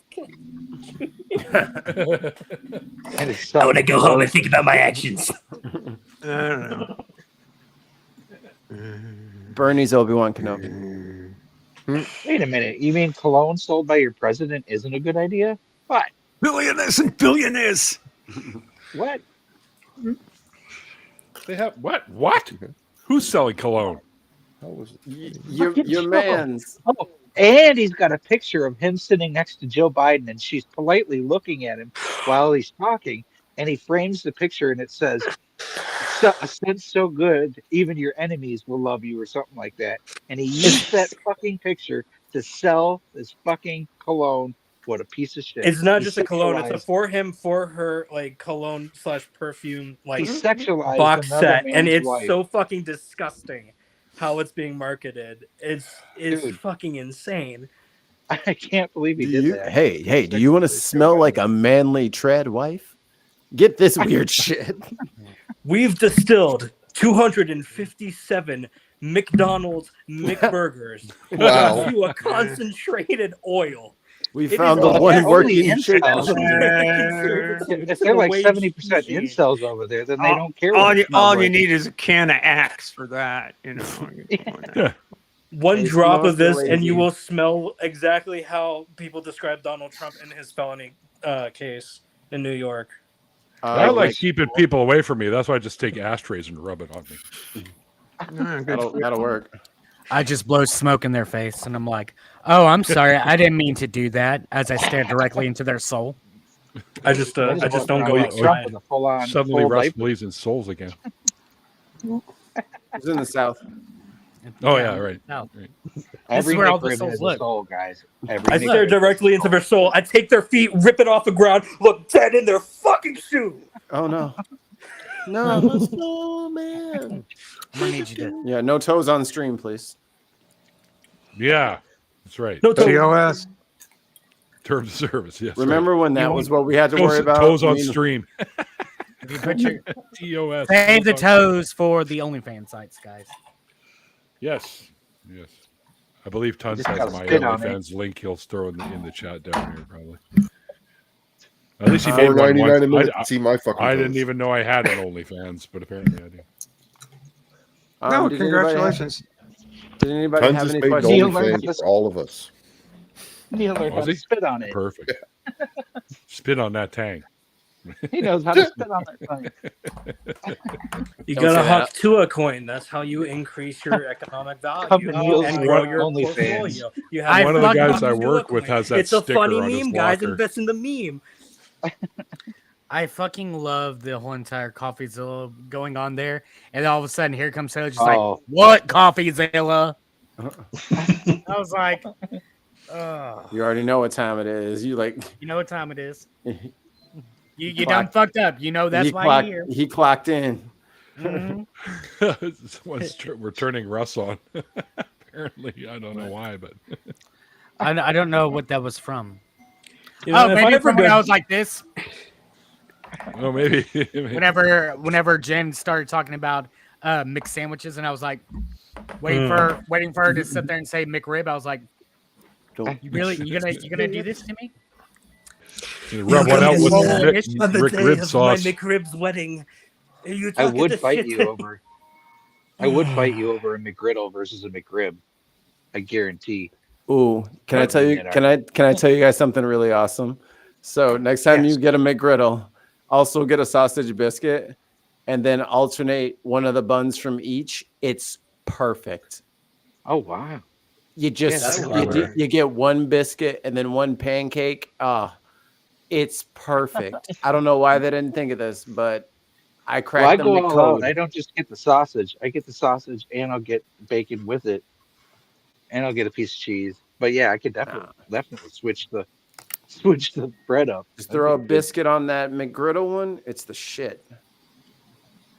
I want to go home and think about my actions. I don't know. Bernie's Obi-Wan Kenobi. Wait a minute. You mean cologne sold by your president isn't a good idea? What? Billionaires and billionaires. What? They have what? What? Who's selling cologne? How was it? Your man's. Oh, and he's got a picture of him sitting next to Joe Biden, and she's politely looking at him while he's talking. And he frames the picture, and it says, "A sense so good, even your enemies will love you," or something like that. And he used that fucking picture to sell this fucking cologne. What a piece of shit! It's not He just a cologne; it's a sexualized- for him, for her, like cologne / perfume, He like sexualized box another set, and man's it's wife. so fucking disgusting how it's being marketed. It's Dude. fucking insane. I can't believe he did that. Hey, do you want to smell like a manly trad wife? Get this weird shit. We've distilled 257 McDonald's McBurgers Wow. into a concentrated oil. We It found is the all one only working incels. shit. If they're like 70% incels over there, then they don't care. All what you, it smells all you like. need is a can of Axe for that. You know. Yeah. One It drop smells of this, the and you lazy. will smell exactly how people describe Donald Trump in his felony case in New York. I like keeping people away from me. That's why I just take ashtrays and rub it on me. That'll work. I just blow smoke in their face, and I'm like, "Oh, I'm sorry, I didn't mean to do that." As I stare directly into their soul. I just don't go Like Trump outside. with a full-on Suddenly, full Russ diaper. believes in souls again. It's in the South. Oh yeah, right. No. Right. Every where all the McRib souls has a look. soul, guys. I stare directly into their soul. I take their feet, rip it off the ground, look dead in their fucking shoe. Oh no. No, I'm a soul man. I'm gonna need you to. Yeah, no toes on stream, please. Yeah, that's right. No toes. TOS. Terms of service. Yes. Remember when that was what we had to worry about? Toes on I mean, stream. If you put your TOS. save the toes for the OnlyFans sites, guys. Yes. Yes. I believe Tons Just has gotta my spit on OnlyFans link. He'll throw in the chat down here probably. At least he made one $4.99 a once. minute to see my fucking I toes. didn't even know I had an OnlyFans, but apparently I do. No, did congratulations. Anybody Tons have has any made questions? Neil learned OnlyFans this- for all of us. Neil learned how Was to he? spit on it. Perfect. Spit on that tang. He knows how to spit on that thing. You Don't gotta say huck that. to a coin. That's how you increase your economic value Come to Neil's and grow your OnlyFans. portfolio. You I One of the fucking guys I huck to a work with coin. has that It's a sticker funny on his meme, guys. locker. Invest in the meme. I fucking love the whole entire CoffeeZilla going on there, and all of a sudden here comes Taylor just like, Oh. "What CoffeeZilla?" I was like, "Oh, You already know what time it is. You like you know what time it is? You done clocked- fucked up. You know that's he why clocked, you're here." he clocked in. Mhm. We're turning Russ on. Apparently, I don't know why, but I don't know what that was from. You know, Oh, if I maybe ever from when go- I was like this. oh, maybe. Whenever Jen started talking about mixed sandwiches, and I was like, waiting for her to sit there and say McRib. I was like, Don't you gonna do this to me? Rub one out with Well, Rick, it's On the Rick day rib of sauce. my McRib's wedding. You I talking would this fight shit you to- over. I would fight you over a McGriddle versus a McRib. I guarantee. Ooh, can I Right, tell you? yeah. Can I tell you guys something really awesome? So next time Yes. you get a McGriddle, also get a sausage biscuit, and then alternate one of the buns from each. It's perfect. Oh wow! You just that's you get one biscuit and then one pancake. It's perfect. I don't know why they didn't think of this, but I cracked Well, I them go the all code. out. I don't just get the sausage. I get the sausage and I'll get bacon with it, and I'll get a piece of cheese. But yeah, I could definitely switch the bread up. Just throw a biscuit on that McGriddle one. It's the shit.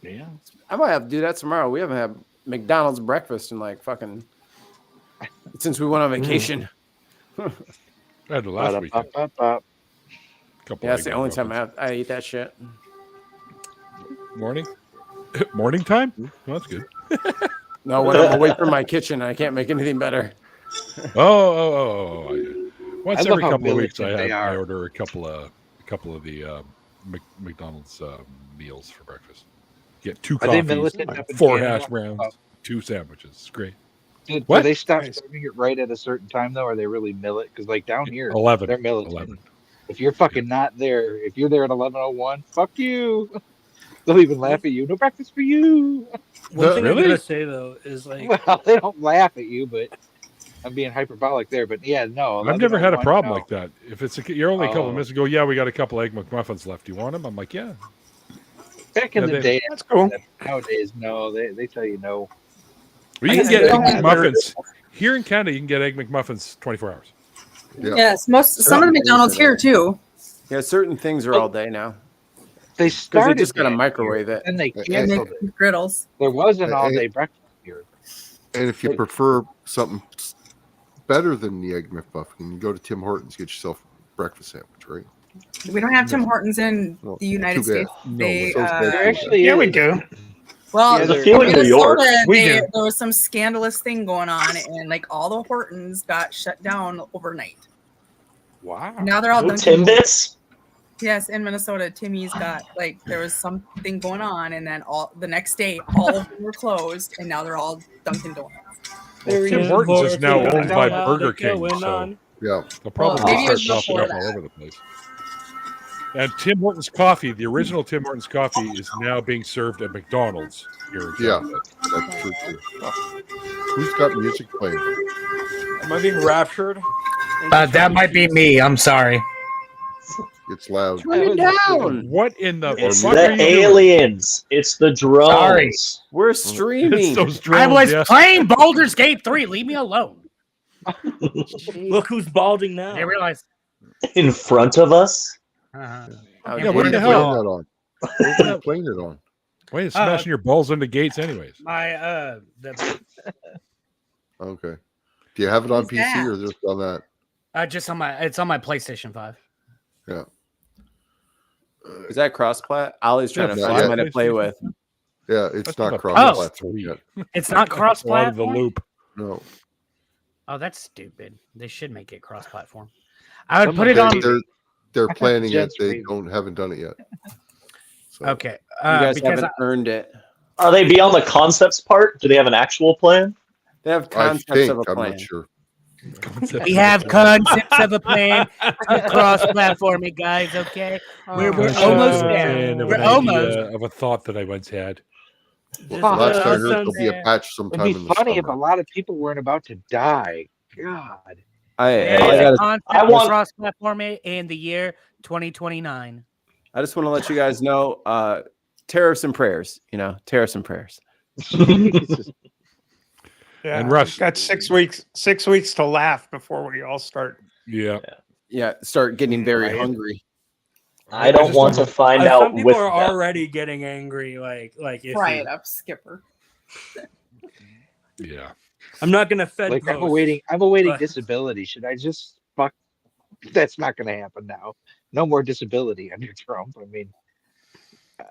Yeah. I might have to do that tomorrow. We haven't had McDonald's breakfast in like fucking since we went on vacation. I had it last week. Yeah, that's the only time I eat that shit. Morning? Morning time? Well, that's good. No, when I'm away from my kitchen, I can't make anything better. Once I love every how couple of weeks, militant they I are. order a couple of the McDonald's meals for breakfast. Get 2 Are they coffees, militant up in 4 Canada? hash browns, 2 sandwiches. It's great. Do What? they stop serving it right at a certain time though? Or are they really millet? Because like down here, 11. they're militant. 11. If you're fucking not there, if you're there at 11:01, fuck you. They'll even laugh at you. No breakfast for you. One thing I'm Really? gonna say though is like, Well, they don't laugh at you, but I'm being hyperbolic there. But yeah, no. I've never had a 11:01, problem no. like that. If you're only a couple Oh. of minutes ago, yeah, we got a couple egg McMuffins left. Do you want them? I'm like, yeah. Back in Yeah, the they- day, That's cool. nowadays, no. They tell you no. Well, you I can guess get they egg don't have McMuffins here in Canada. You can get egg McMuffins 24 hours. Yeah. Yes, some of the McDonald's here too. Yeah, certain things are all day now They because started they just got to that microwave here, it. and they Yeah, canceled it. Griddles. There was an Hey, all-day breakfast here. And if you prefer something better than the egg McMuffin, you go to Tim Hortons, get yourself a breakfast sandwich, right? We don't have Tim Hortons in Well, the United too bad. States. No, They, so bad. There actually Yeah, is. we do. well, Yeah, There's a they're- few in New York. Minnesota, We there do. was some scandalous thing going on, and like all the Hortons got shut down overnight. Wow. Now they're all No Dunkin' Timbits? Yes, in Minnesota, Timmy's got like there was something going on, and then the next day, all of them were closed, and now they're all Dunkin' Donuts. Well, Tim Hortons is now owned by Burger King, so Yeah. they'll probably maybe it start was popping before up all that. over the place. And Tim Hortons coffee, the original Tim Hortons coffee, is now being served at McDonald's here in Yeah. Canada. That's true too. Who's got music playing? am I being raptured? That might be me. I'm sorry. It's loud. Turn it down. What in the It's fuck are the you doing? aliens. It's the drones. Sorry. We're It's streaming. those I drones, was yes. playing Baldur's Gate 3. Leave me alone. Look who's balding now. They realize In front of us. How Yeah, What what are the you playing hell? that on? What are you playing it on? Why are you smashing your balls into gates, anyways? my Okay. Do you have it on Who's PC that? or just on that? just on my it's on my PlayStation 5. Yeah. Is that cross-plat? Ollie's trying to not find yet. one to play with. Yeah, it's That's not not a cross-platform PS3. yet. It's not cross Out of the platform. loop. No. Oh, that's stupid. They should make it cross platform. I would Someone put it on. They're I thought planning it. Jed's They crazy. haven't done it yet. So, Okay. You guys because haven't earned it. Are they beyond the concepts part? Do they have an actual plan? They have I concepts think of a I'm plan. not sure. we have concepts of a plan to cross platform it, guys. Okay. We're almost there. Of We're an almost. idea of a thought that I once had. Just, Last I heard, sounds- there'll be a patch It'd sometime be in the funny if a summer. lot of people weren't about to die. God. I Yeah. gotta, I want- cross platform it in the year 2029. I just want to let you guys know, tariffs and prayers. Tariffs and prayers. Yeah, And Russ- we've got 6 weeks to laugh before we all start. Yeah. Yeah, start getting very Right. hungry. I don't want to find out some people with are them. already getting angry. Like if Fry you- it up, Skipper. Yeah. I'm not gonna fed Like post. I'm awaiting but- disability. Should I just fuck? That's not going to happen now. No more disability under Trump. I mean,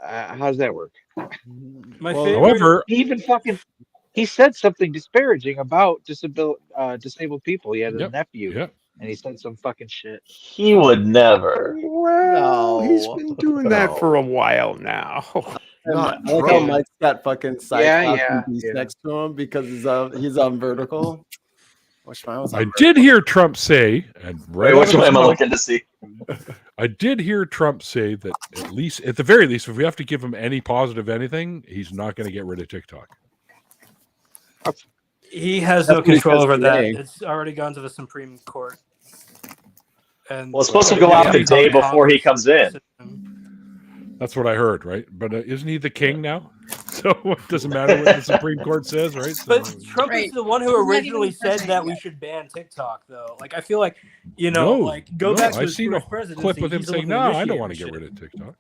how's that work? My Well, favorite. However, He even fucking he said something disparaging about disabled people. He had a Yep, nephew, yeah. and he said some fucking shit. He would never. Well, he's No. been doing that for a while now. Not I like how Trump. Mike's got fucking Yeah, Cyclops beast yeah. next to him because he's on vertical. Wish mine was on I vertical. did hear Trump say, and right Wait, which out of one his am I mouth, looking to see? I did hear Trump say that at the very least, if we have to give him any positive anything, he's not going to get rid of TikTok. He has no That's what he control says over that. today. It's already gone to the Supreme Court. And Well, it's supposed to go out the day before he comes in. That's what I heard, right? But isn't he the king now? So it doesn't matter what the Supreme Court says, right? So, But Trump Right. is the one who He's not originally even said that president we yet. should ban TikTok, though. Like, I feel like, go No, back to I've his seen a first presidency. clip with him he's the saying, one "No, who I don't initiated want to get shit. rid of TikTok."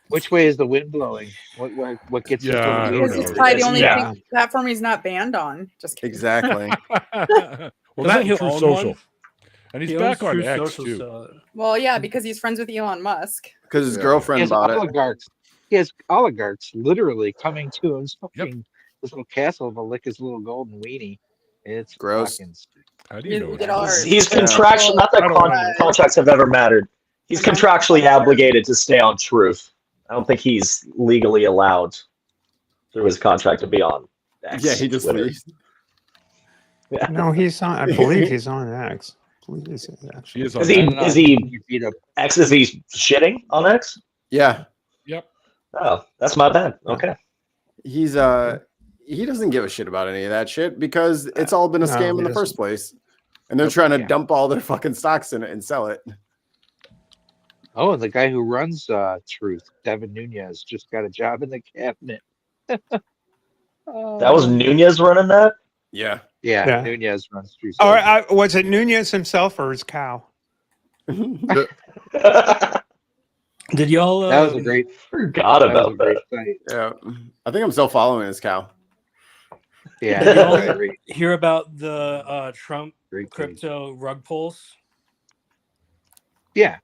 Which way is the wind blowing? What gets us Yeah, to who Because knows? he's probably the only Yeah. platform he's not banned on. Just kidding. Exactly. Well, Doesn't that's he True own Social, one? and he's He back owns on Truth X Social, too. so- Well, yeah, because he's friends with Elon Musk. Because his Yeah. He girlfriend has bought it. oligarchs. He has oligarchs literally coming to him, fucking this little castle to lick his little golden weenie. It's Gross. fucking stupid. How do you know? Look it's at all true? our- He's Yeah. contractual. Not that I don't wanna- contracts have ever mattered. He's contractually obligated to stay on Truth. I don't think he's legally allowed through his contract to be on X. Yeah, he just Twitter. leaves. No, he's on. I believe he's on X. She is on Is he? that. Is he? You beat up. X? Is he shitting on X? Yeah. Yep. Oh, that's my bad. Okay. He's he doesn't give a shit about any of that shit because it's all been a No, scam he in the doesn't. first place. And they're trying to Yeah. dump all their fucking stocks in it and sell it. Oh, and the guy who runs Truth, Devin Nunez, just got a job in the cabinet. That was Nunez running that. Yeah. Yeah, Yeah. Nunez runs Truth. Oh, was it Nunez himself or his cow? Did y'all? That was a great. Forgot That was a about great that. fight. Yeah. I think I'm still following this cow. Yeah, Did that was y'all great. hear about the Trump Great fight. crypto rug pulls? Yeah.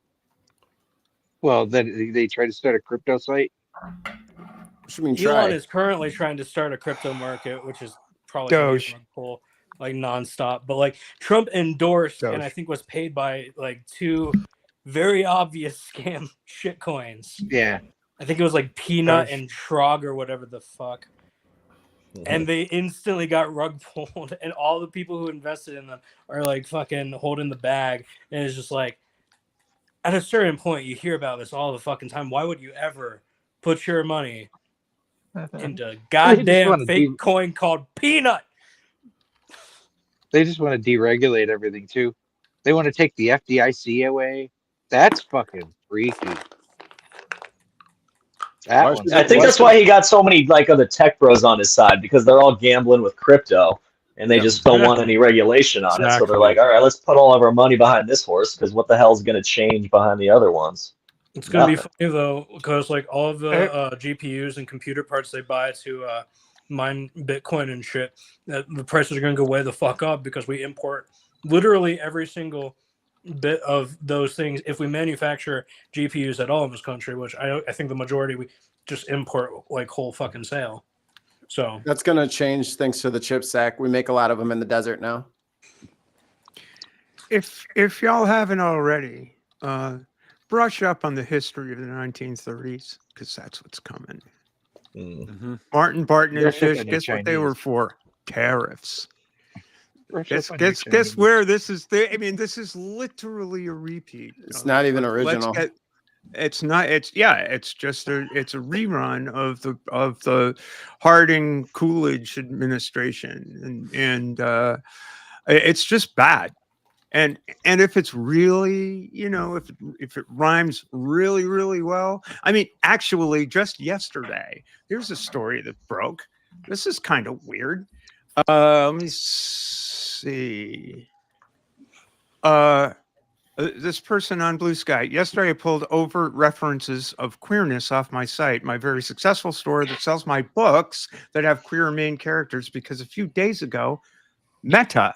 Well, then they try to start a crypto site. Should mean Elon try. is currently trying to start a crypto market, which is probably gonna be a Doge. rug pull, like nonstop. But like Trump endorsed Doge. and I think was paid by like two very obvious scam shit coins. Yeah. I think it was like Peanut Doge. and Trog or whatever the fuck. And they instantly got rug pulled, and all the people who invested in them are like fucking holding the bag. And it's just like, at a certain point, you hear about this all the fucking time. Why would you ever put your money into wanna goddamn fake do- coin called Peanut? They just want to deregulate everything too. They want to take the FDIC away. That's fucking freaky. That Why one's should I think that's why he got so many like other tech bros on his side because they're all gambling with crypto. and they just don't want any regulation on it. So they're like, all right, let's put all of our money behind this horse, because what the hell is going to change behind the other ones? It's going to be funny, though, because like all of the GPUs and computer parts they buy to mine Bitcoin and shit, the prices are going to go way the fuck up because we import literally every single bit of those things. If we manufacture GPUs at all in this country, which I think the majority, we just import like whole fucking sale. So that's going to change thanks to the CHIPS Act. We make a lot of them in the desert now. If y'all haven't already, brush up on the history of the 1930s, because that's what's coming. Mm-hmm. Martin, Barton, and Fish, guess what they were for? Tariffs. Guess where this is? I mean, this is literally a repeat. It's not even original. It's not. It's just it's a rerun of the Harding Coolidge administration, and it's just bad. And if it's really, if it rhymes really, really well, I mean, actually, just yesterday, here's a story that broke. This is kind of weird. Let me see. This person on Blue Sky. Yesterday, I pulled overt references of queerness off my site, my very successful store that sells my books that have queer main characters, because a few days ago, Meta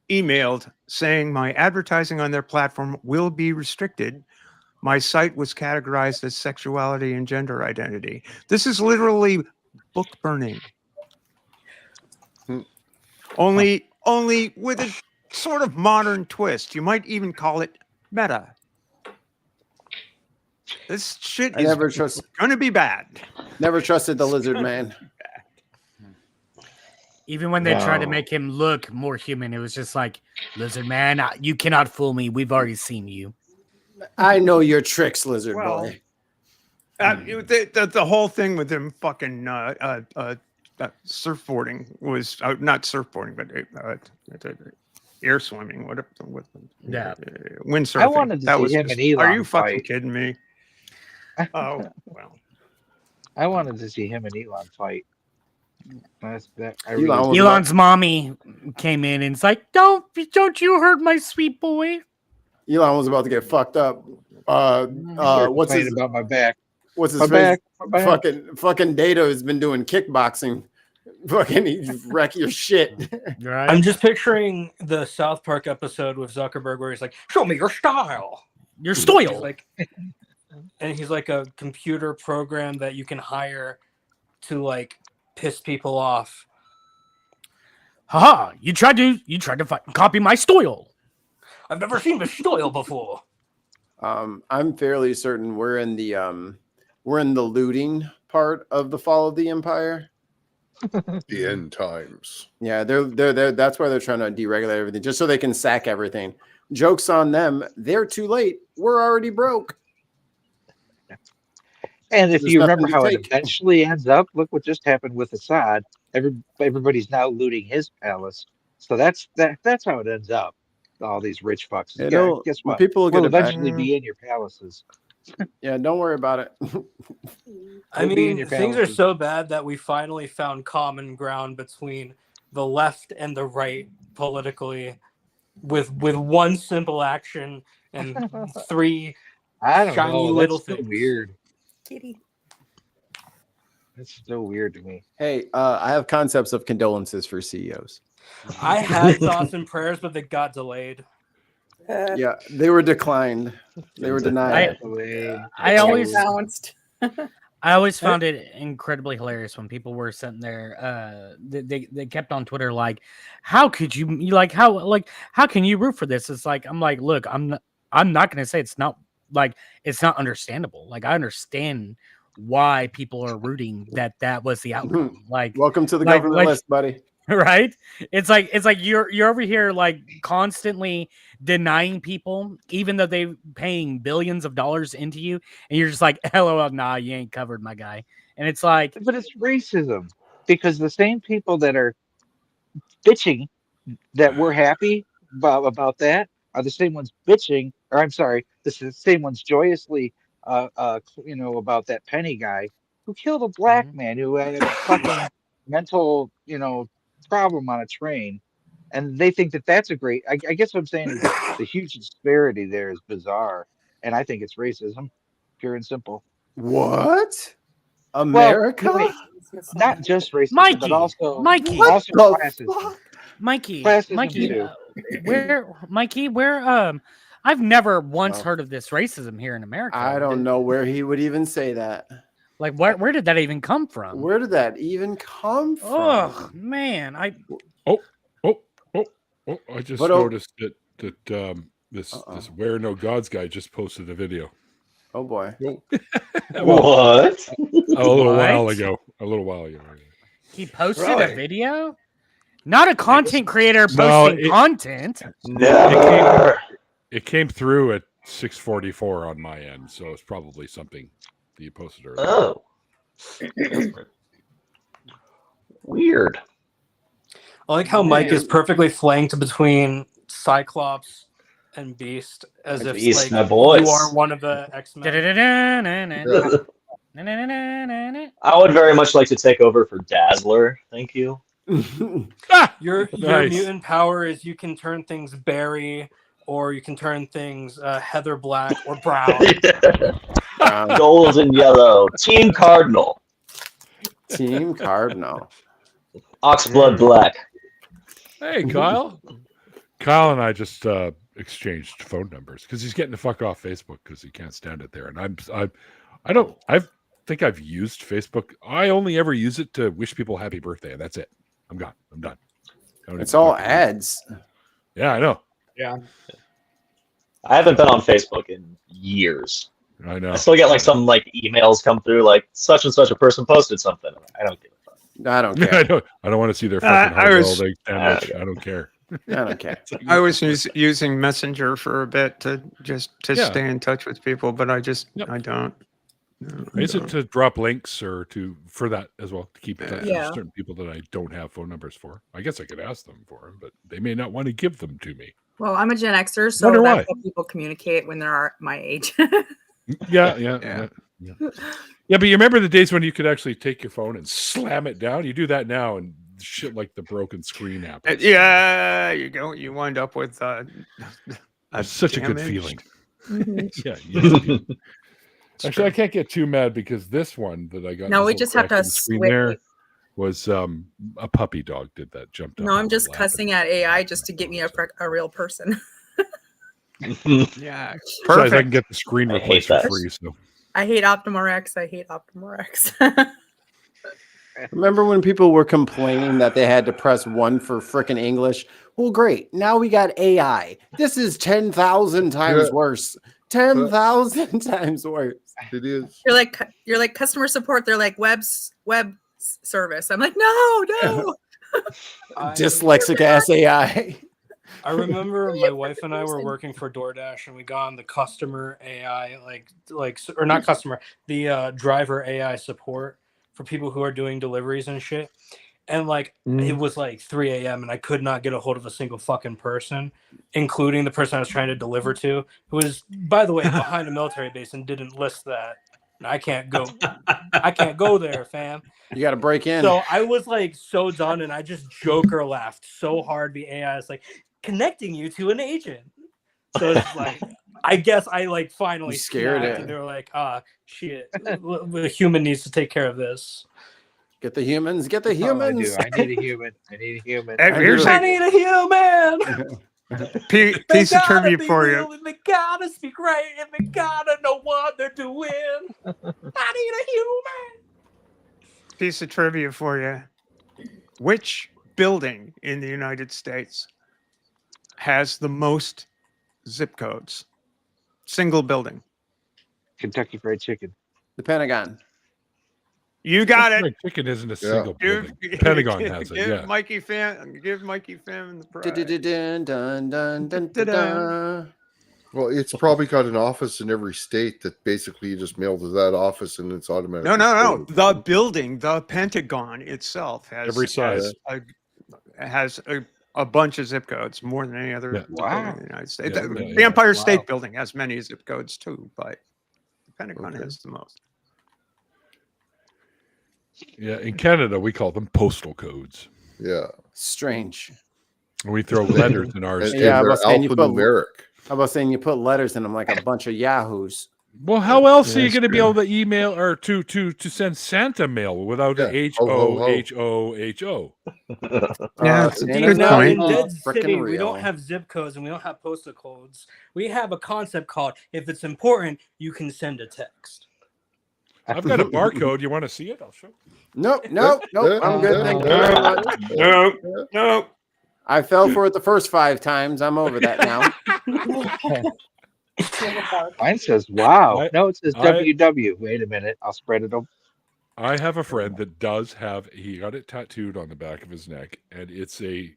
emailed saying my advertising on their platform will be restricted. My site was categorized as sexuality and gender identity. This is literally book burning. Only with a sort of modern twist. You might even call it meta. This shit is going to be bad. Never trusted the lizard man. Even when they tried to make him look more human, it was just like, lizard man, you cannot fool me. We've already seen you. I know your tricks, lizard boy. The whole thing with him fucking surfboarding was not surfboarding, but air swimming. Windsurfing. I wanted to see him and Elon. Are you fucking kidding me? Oh well. I wanted to see him and Elon fight. Elon's mommy came in and it's like, don't you hurt my sweet boy. Elon was about to get fucked up. What's his about my back? What's his face? Fucking Data has been doing kickboxing. Fucking he wreck your shit. Right. I'm just picturing the South Park episode with Zuckerberg where he's like, "Show me your style." Your style. And he's like a computer program that you can hire to like piss people off. Haha! You tried to copy my style. I've never seen this style before. I'm fairly certain we're in the looting part of the fall of the empire. The end times. Yeah, they're that's why they're trying to deregulate everything, just so they can sack everything. Joke's on them. They're too late. We're already broke. And if you remember how it eventually ends up, look what just happened with Assad. Everybody's now looting his palace. So that's how it ends up. All these rich fucks. Yeah, guess what? People will eventually be in your palaces. Yeah, don't worry about it. I mean, things are so bad that we finally found common ground between the left and the right politically with one simple action and three shiny little things. Weird. Kitty. That's still weird to me. Hey, I have concepts of condolences for CEOs. I had thoughts and prayers, but they got delayed. Yeah, they were declined. They were denied. I always found it incredibly hilarious when people were sitting there. They kept on Twitter like, "How could you like how can you root for this?" It's like I'm like, look, I'm not gonna say it's not understandable. Like I understand why people are rooting that was the outcome. Like, welcome to the government list, buddy. Right? It's like you're over here like constantly denying people, even though they're paying billions of dollars into you, and you're just like, "LOL, nah, you ain't covered, my guy." And it's like, but it's racism, because the same people that are bitching that we're happy about that are the same ones bitching, or I'm sorry, the same ones joyously, about that Penny guy who killed a black man who had a fucking mental, problem on a train, and they think that that's a great. I guess what I'm saying is the huge disparity there is bizarre, and I think it's racism, pure and simple. What? America? Well, not just racism, Mikey, but also Mikey, also what classism. Mikey, Classism Mikey, too. where I've never once heard of this racism here in America. I don't know where he would even say that. Like, where did that even come from? Where did that even come from? Oh man, I just noticed that this Where No Gods guy just posted a video. Oh boy. What? A little while ago. He posted a video? Not a content creator posting content. Never. It came through at 6:44 on my end, so it's probably something that you posted earlier. Oh. Weird. I like how Mike is perfectly flanked between Cyclops and Beast, as if Beast, like my boys. you are one of the X-Men. I would very much like to take over for Dazzler. Thank you. Your Nice. mutant power is you can turn things berry, or you can turn things heather black or brown. Gold and yellow. Team Cardinal. Team Cardinal. Oxblood black. Hey, Kyle. Kyle and I just exchanged phone numbers because he's getting the fuck off Facebook because he can't stand it there. And I think I've used Facebook. I only ever use it to wish people happy birthday, and that's it. I'm gone. I'm done. It's all ads. Yeah, I know. Yeah. I haven't been on Facebook in years. I know. I still get like some like emails come through like such and such a person posted something. I don't give a fuck. I don't care. I don't want to see their fucking I was- hard-boiled egg sandwich. I don't care. I don't care. I was using Messenger for a bit to Yeah. stay in touch with people, but I don't. Is it to drop links or for that as well to keep in touch Yeah. with certain people that I don't have phone numbers for? I guess I could ask them for them, but they may not want to give them to me. Well, I'm a Gen Xer, so Wonder that's why. how people communicate when they're my age. Yeah. But you remember the days when you could actually take your phone and slam it down? You do that now and shit like the broken screen happens. Yeah, you wind up with It's such a good damaged- feeling. Mhm. Yeah. Actually, I can't get too mad because this one that I got. No, this we little just have crack to in the screen switch. there was a puppy dog did that, jumped up. No, on I'm my just lap cussing and- at AI just to get me a real person. Yeah, So I can perfect. get the screen I hate replaced for that. free. So I hate OptimaRx. I hate OptimaRx. Remember when people were complaining that they had to press 1 for frickin' English? Well, great. Now we got AI. This is 10,000 times Yeah. worse. 10,000 times worse. It is. You're like customer support. They're like web service. I'm like, no. Dyslexic ass AI. I remember my wife and I were working for DoorDash, and we got on the customer AI, or not customer, the driver AI support for people who are doing deliveries and shit. And it was like 3 a.m. and I could not get a hold of a single fucking person, including the person I was trying to deliver to, who was, by the way, behind a military base and didn't list that. And I can't go there, fam. You got to break in. So I was like so done, and I just Joker laughed so hard. The AI is like connecting you to an agent. So it's like, I guess I like finally You scared snapped, it. and they were like, shit, the human needs to take care of this. Get the humans. Get the That's all I humans. do. I need a human. I need a human. Here's I a need a human. piece of trivia be for real, you. and they gotta speak right, and they gotta know what they're doing. I need a human. Piece of trivia for you. Which building in the United States has the most zip codes? Single building. Kentucky Fried Chicken. The Pentagon. You got it. Fried chicken isn't a single Give, building. Pentagon has it. give Yeah. Mikey Fan the prize. Dun, dun, dun, dun, dun, dun. Well, it's probably got an office in every state that basically you just mail to that office and it's automatic. No. The building, the Pentagon itself has Every size. has a bunch of zip codes, more than any other Yeah. building in the United States. Yeah, the yeah. Empire State Building has many zip codes too, but the Pentagon has the most. Yeah. In Canada, we call them postal codes. Yeah. Strange. We throw letters in ours. And Yeah, I they're was saying you put alphanumeric. How about saying you put letters in them like a bunch of yahoos? Well, how else are you going to be able to email or to send Santa mail without the HOHOHO? Yeah, it's a good Now in point. Dead Frickin' City, we real. don't have zip codes and we don't have postal codes. We have a concept called if it's important, you can send a text. I've got a barcode. You want to see it? I'll show. Nope. I'm good. Thank you very much. No. I fell for it the first 5 times. I'm over that now. Mine says wow. No, it says WW. Wait a minute. I'll spread it over. I have a friend that does have. He got it tattooed on the back of his neck, and it's a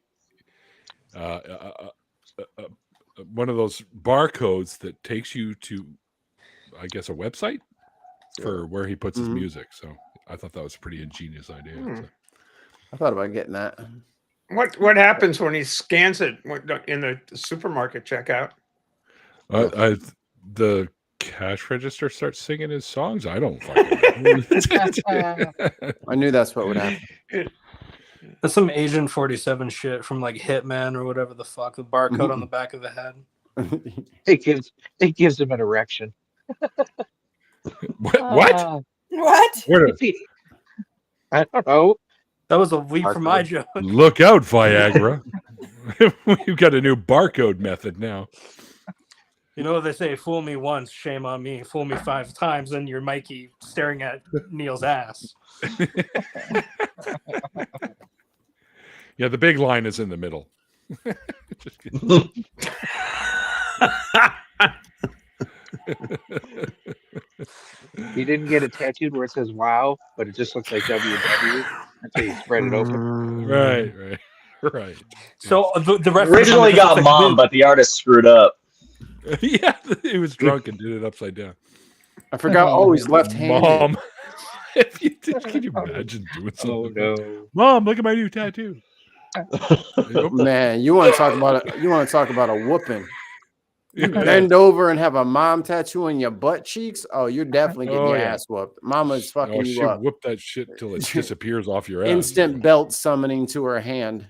one of those barcodes that takes you to, I guess, a website for where he puts his music. So I thought that was a pretty ingenious idea. So. I thought about getting that. What happens when he scans it in the supermarket checkout? The cash register starts singing his songs. I don't fucking know. I knew that's what would happen. That's some Agent 47 shit from like Hitman or whatever the fuck. The barcode on the back of the head. It gives him an erection. What? What? I don't know. That was a leap from my joke. Look out, Viagra. We've got a new barcode method now. You know, they say, fool me once, shame on me. Fool me 5 times, and you're Mikey staring at Neil's ass. Yeah, the big line is in the middle. Just kidding. He didn't get it tattooed where it says wow, but it just looks like WW until you spread it open. Right. So the originally got mom, but the artist screwed up. Yeah, he was drunk and did it upside down. I forgot. Oh, he's left-handed. Mom, if you did, can you imagine doing something? Oh no, Mom, look at my new tattoo. Man, you want to talk about a whooping? You bend over and have a mom tattoo on your butt cheeks. Oh, you're definitely getting your ass whooped. Mama's fucking you up. Whoop that shit till it disappears off your ass. Instant belt summoning to her hand.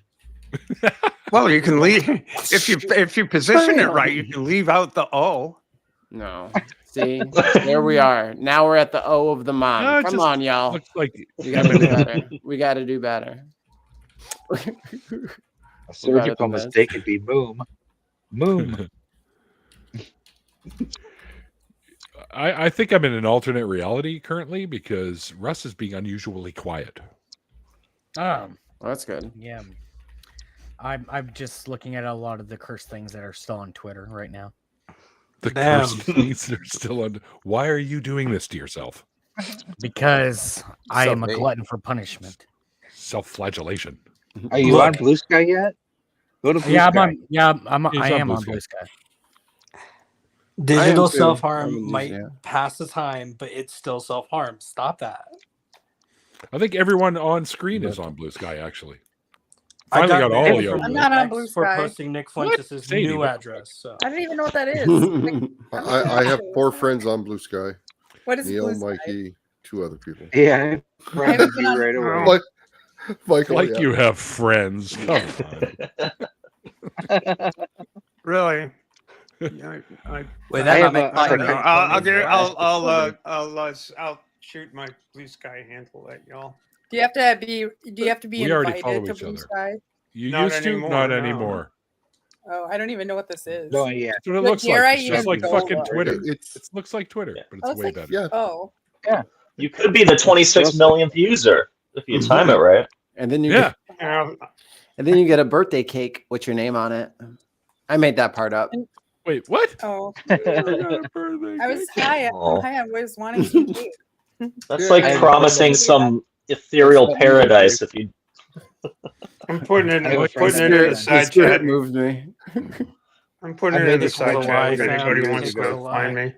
Well, you can leave if you position it right. You can leave out the O. No, see, there we are. Now we're at the O of the mom. No, come on, y'all. Like we gotta do better. We gotta do better. A surgical mistake could be moom. I think I'm in an alternate reality currently because Russ is being unusually quiet. Well, that's good. Yeah. I'm just looking at a lot of the cursed things that are still on Twitter right now. The cursed things that are still on. Why are you doing this to yourself? Because I am a glutton for punishment. Self-flagellation. Are you on Blue Sky yet? Go to Blue Sky. I am on Blue Sky. Digital self-harm might pass the time, but it's still self-harm. Stop that. I think everyone on screen is on Blue Sky, actually. Finally got all of you. I'm not on Blue Sky. For posting Nick Fuentes' new address. So. I don't even know what that is. I have 4 friends on Blue Sky. What is Neil, Blue Sky? Mikey, 2 other people. Yeah, right away. Like you have friends. Come on. Really? Wait, I'll shoot my Blue Sky handle at y'all. Do you have to be We already follow invited to each Blue other. Sky? You Not used to, anymore, not no. anymore. Oh, I don't even know what this is. No, yeah. That's what it But looks dare like. I It's just even like go fucking look? Twitter. It It looks like Twitter, but Oh, it's way better. Yeah. Oh, You could be the 26 millionth user if you time it right. And then you Yeah. and then you get a birthday cake with your name on it. I made that part up. Wait, what? oh. I I was high. Oh. I was wanting some cake. That's Yeah, like I- promising some ethereal paradise if you. I'm putting it I have a in friend the The side spirit chat. moved me. I'm putting I it made in the this side little chat if lie, anybody fam. wants It's a to lie. find me.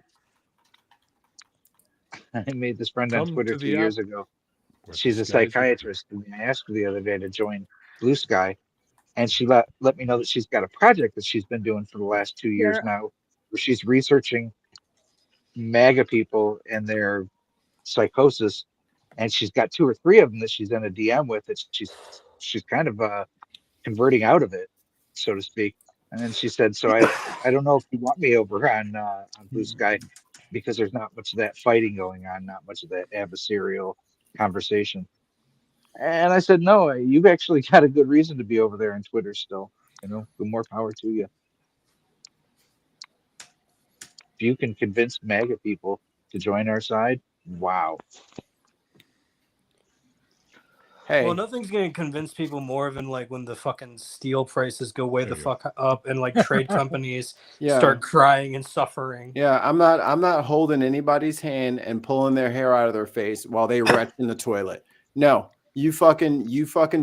I made this friend on Come Twitter to 2 the years app. ago. Where She's the a skies are psychiatrist, and I asked her the other day to join Blue Sky, and she let me know that she's got a project that she's been doing for the last 2 years now, where she's researching MAGA people and their psychosis and she's got 2 or 3 of them that she's in a DM with that she's kind of converting out of it, so to speak. And then she said, so I don't know if you want me over on Blue Sky, because there's not much of that fighting going on, not much of that adversarial conversation. And I said, no, you've actually got a good reason to be over there on Twitter still. More power to you. If you can convince MAGA people to join our side, wow. Hey, well, nothing's gonna convince people more than like when the fucking steel prices go way the fuck up and like trade companies start crying and suffering. Yeah, I'm not holding anybody's hand and pulling their hair out of their face while they retch in the toilet. No, you fucking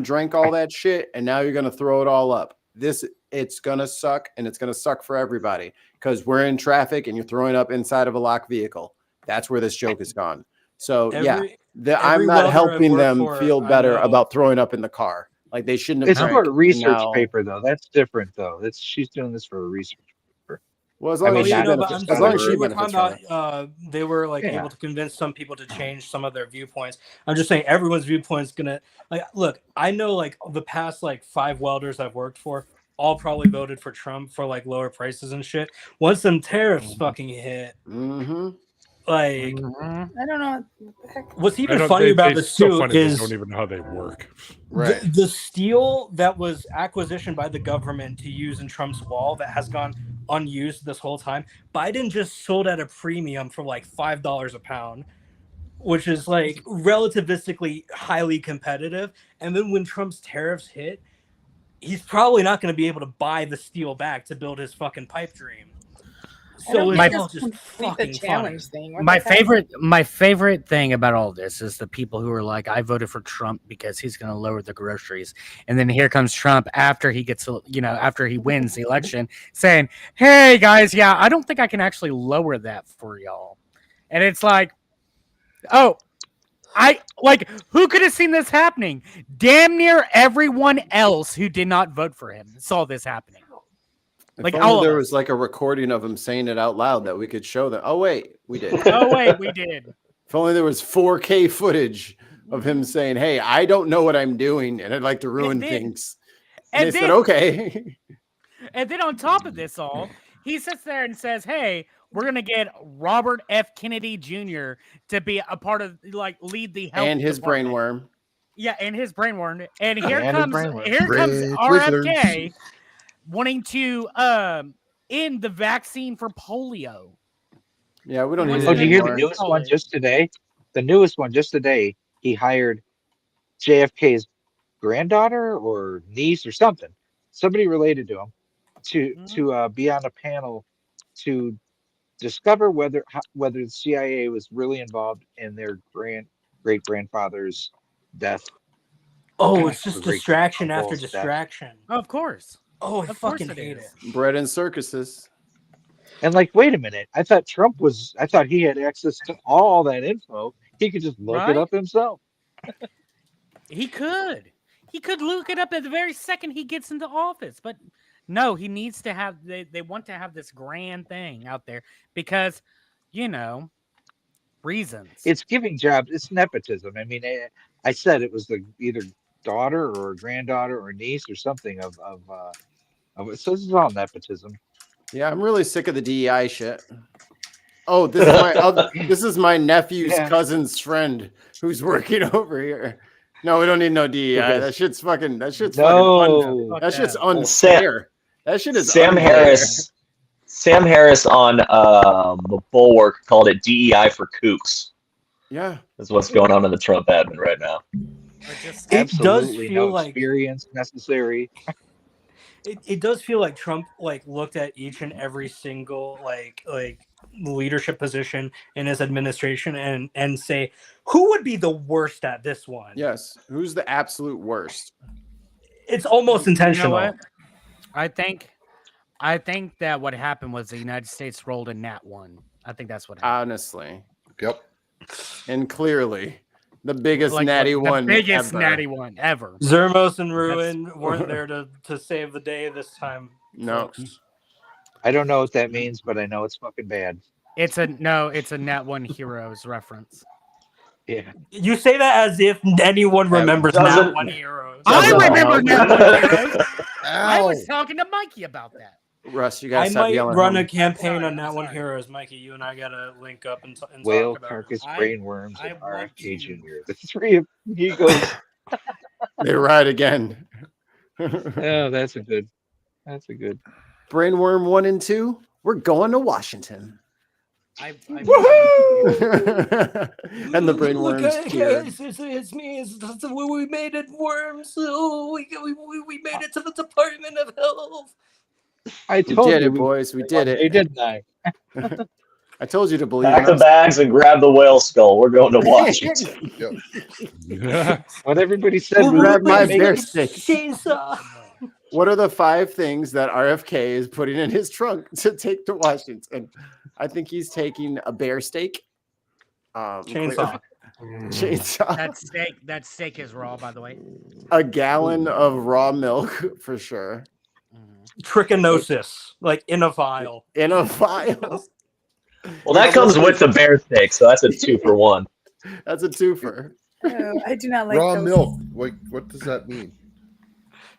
drank all that shit and now you're gonna throw it all up. It's gonna suck, and it's gonna suck for everybody because we're in traffic and you're throwing up inside of a locked vehicle. That's where this joke has gone. So I'm not helping them feel better about throwing up in the car. Like they shouldn't have. It's for a research paper, though. That's different, though. She's doing this for a research paper. Well, as long as she benefits from it. They were like able to convince some people to change some of their viewpoints. I'm just saying everyone's viewpoint's gonna look. I know like the past like 5 welders I've worked for all probably voted for Trump for like lower prices and shit. Once them tariffs fucking hit, like I don't know. What's even funny about this too is they don't even know how they work. Right. The steel that was acquisitioned by the government to use in Trump's wall that has gone unused this whole time, Biden just sold at a premium for like $5 a pound, which is like relativistically highly competitive. And then when Trump's tariffs hit, he's probably not going to be able to buy the steel back to build his fucking pipe dream. So it's all just fucking challenge thing. My favorite thing about all this is the people who are like, I voted for Trump because he's going to lower the groceries, and then here comes Trump after he gets, after he wins the election, saying, "Hey guys, yeah, I don't think I can actually lower that for y'all," and it's like, oh. Who could have seen this happening? Damn near everyone else who did not vote for him saw this happening. Like there was like a recording of him saying it out loud that we could show them. Oh wait, we did. If only there was 4K footage of him saying, "Hey, I don't know what I'm doing, and I'd like to ruin things." And they said, "Okay." And then on top of this all, he sits there and says, "Hey, we're gonna get Robert F. Kennedy Jr. to be a part of lead the health and his department." brainworm. Yeah, and his brainworm. And here comes RFK wanting to end the vaccine for polio. Yeah, we don't need. Oh, did you hear the newest one just today? The newest one just today. He hired JFK's granddaughter or niece or somebody related to him, to be on a panel to discover whether the CIA was really involved in their great grandfather's death. Oh, it's just distraction after distraction. Of course. Oh, I fucking hate it. Bread and circuses. And wait a minute. I thought he had access to all that info. He could just look it up himself. He could look it up at the very second he gets into office, but no, he needs to have, they want to have this grand thing out there because, reasons. It's giving jobs. It's nepotism. I mean, I said it was either daughter or granddaughter or niece or something of it. So this is all nepotism. Yeah, I'm really sick of the DEI shit. Oh, this is my nephew's cousin's friend who's working over here. No, we don't need no DEI. That shit's fucking. That shit's fucking. That shit's unfair. That shit is Sam unfair. Sam Harris on the Bulwark called it DEI for kooks. Yeah, that's what's going on in the Trump admin right now. It does feel like experience necessary. It does feel like Trump looked at each and every single like leadership position in his administration and say, who would be the worst at this one? Yes, who's the absolute worst? It's almost intentional. You know I think that what happened was the United States rolled a nat 1. I think that's what happened. Honestly. Yep. And clearly, the biggest natty one ever. Zermos and Ruin weren't there to save the day this time. No. Folks. I don't know what that means, but I know it's fucking bad. It's a nat 1 Heroes reference. Yeah. You say that as if anyone remembers Nat One Heroes. I remember Nat One Heroes. I Ow. was talking to Mikey about that. Russ, you gotta I stop might yelling. run a home. campaign on I'm Nat One sorry. Heroes, Mikey. You and I gotta link up and Whale, talk about Carcass, I- Brainworms, I and want RFK to. Jr. The three of egos. They ride again. Oh, that's a good. Brainworm 1 and 2. We're going to Washington. I And the brainworms cheered. It's me. We made it, worms. Oh, we made it to the Department of Health. I We told did you it, boys. We did They it. didn't I? I told you to believe Pack in the us. bags and grab the whale skull. We're going to Washington. Yeah. What everybody said. We'll we grab were my making- bear steak. Chainsaw. What are the 5 things that RFK is putting in his trunk to take to Washington? I think he's taking a bear steak. Chainsaw. Chainsaw. that steak is raw, by the way. A gallon of raw milk for sure. Trichinosis, like in a vial. In a vial. Well, that comes with the bear steak, so that's a 2 for 1. That's a twofer. Oh, I do not like Raw those. milk. What does that mean?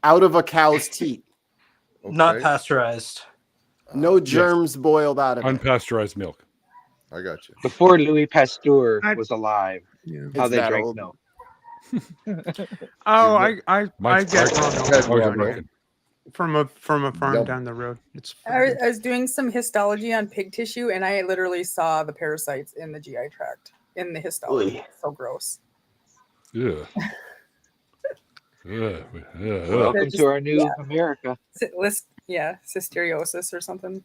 Out of a cow's teat. Not Okay. pasteurized. No germs boiled out of it. Unpasteurized milk. I got you. Before Louis Pasteur was alive, how It's they that drank old. milk. Oh, I Mike's get Mike's- raw Oh, milk you're from a farm Yep. down the road. It's I was doing some histology on pig tissue, and I literally saw the parasites in the GI tract in the histology. Oy. So gross. Yeah. Welcome just- to our new yeah. America. Cysticeriosis or something.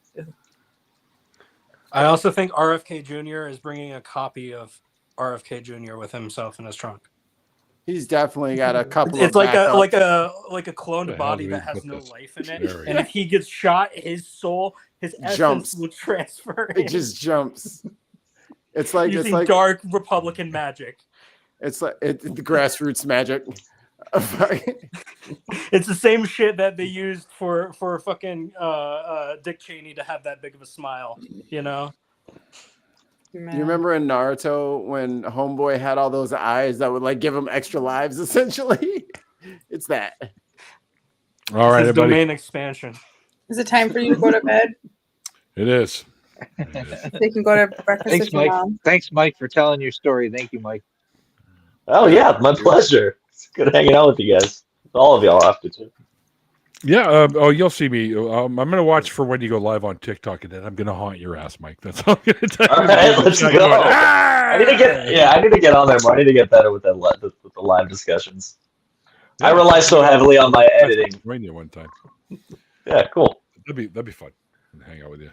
I also think RFK Jr. is bringing a copy of RFK Jr. with himself in his trunk. He's definitely got a couple It's of like a backups. cloned The hell body do we that has put no this? life in it, There we and go. if he gets shot, his soul, his essence Jumps. will transfer. It in just jumps. It's like using dark Republican magic. it's like the grassroots magic. It's the same shit that they used for fucking Dick Cheney to have that big of a smile, you know? Do you remember in Naruto when Homeboy had all those eyes that would like give him extra lives? Essentially, it's that. All right, His everybody. domain expansion. Is it time for you to go to bed? It is. So you can go to breakfast Thanks, with your Mike. mom. Thanks, Mike, for telling your story. Thank you, Mike. Oh, yeah, my pleasure. It's good hanging out with you guys. All of y'all have to, too. Yeah. You'll see me. I'm going to watch for when you go live on TikTok, and then I'm going to haunt your ass, Mike. That's all I'm going to tell you. All right, let's go. I need to get on there more. I need to get better with with the live discussions. I rely so heavily on my editing. Join you one time. Yeah, cool. That'd be fun. Hang out with you.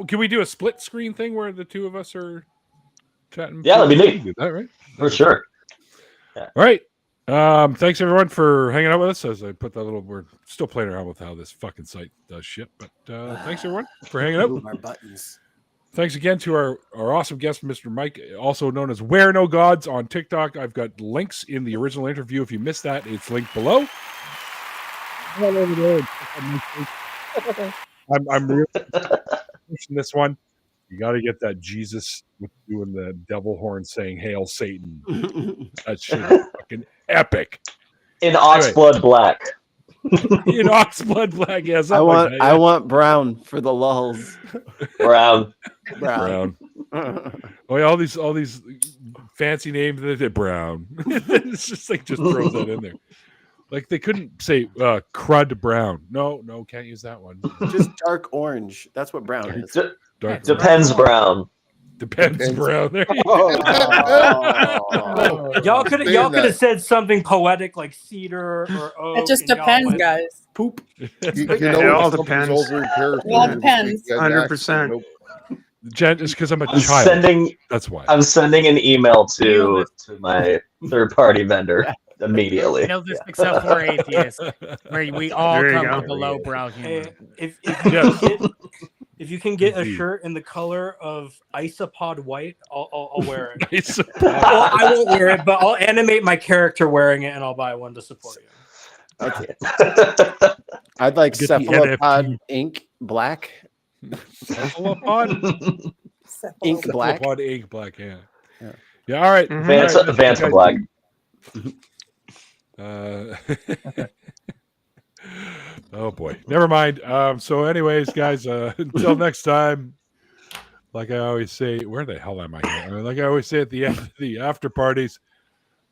Can we do a split screen thing where the two of us are chatting? Yeah, that'd be neat. Do that, right? For sure. All right. Thanks everyone for hanging out with us. As I put that we're still playing around with how this fucking site does shit, but thanks everyone for hanging out. Our buttons. Thanks again to our awesome guest, Mr. Mike, also known as Where No Gods on TikTok. I've got links in the original interview. If you missed that, it's linked below. I'm really pushing this one. You got to get that Jesus doing the devil horn saying "Hail Satan." That shit is fucking epic. In Oxblood Black. In Oxblood Black, yes. I want brown for the lulls. Brown. Brown. Oh yeah, all these fancy names. They're brown. It's just like just throws that in there. Like they couldn't say crud brown. No, can't use that one. Just dark orange. That's what brown is. Depends brown. Depends brown. There you go. Y'all could have said something poetic like cedar or oak. It just depends, guys. Poop. It all depends. It all depends. 100%. Jen, it's because I'm a I'm child. That's why. I'm sending an email to my third-party vendor immediately. Except for atheists, where we all There you come go. with the lowbrow humor. If you can get a shirt in the color of Isopod white, I'll wear it. Well, I won't wear it, but I'll animate my character wearing it, and I'll buy one to support you. I'd like Get the cephalopod ink black. Cephalopod? Ink black. Cephalopod ink black, yeah. Yeah. All right. Vance Black. Oh boy. Never mind. So, anyways, guys, until next time. Like I always say, where the hell am I here? Like I always say at the end of the after parties,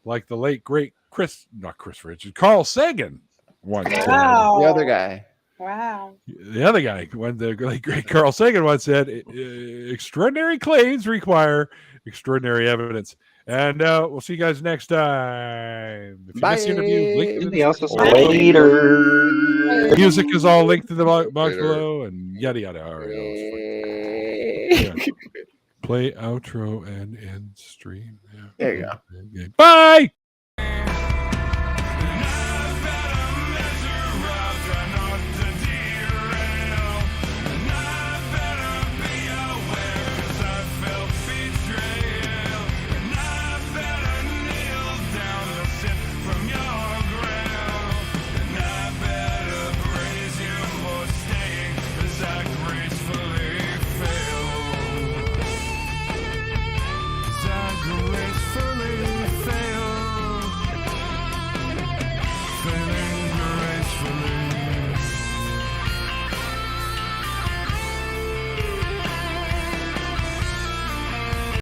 like the late great Carl Sagan once said. The other guy. Wow. The other guy, when the late great Carl Sagan once said, extraordinary claims require extraordinary evidence. And we'll see you guys next time. If you missed the interview, link to the later. Music is all linked to the box below, and yada yada. All right, yeah. Play outro and end stream. Yeah. There you go. Bye.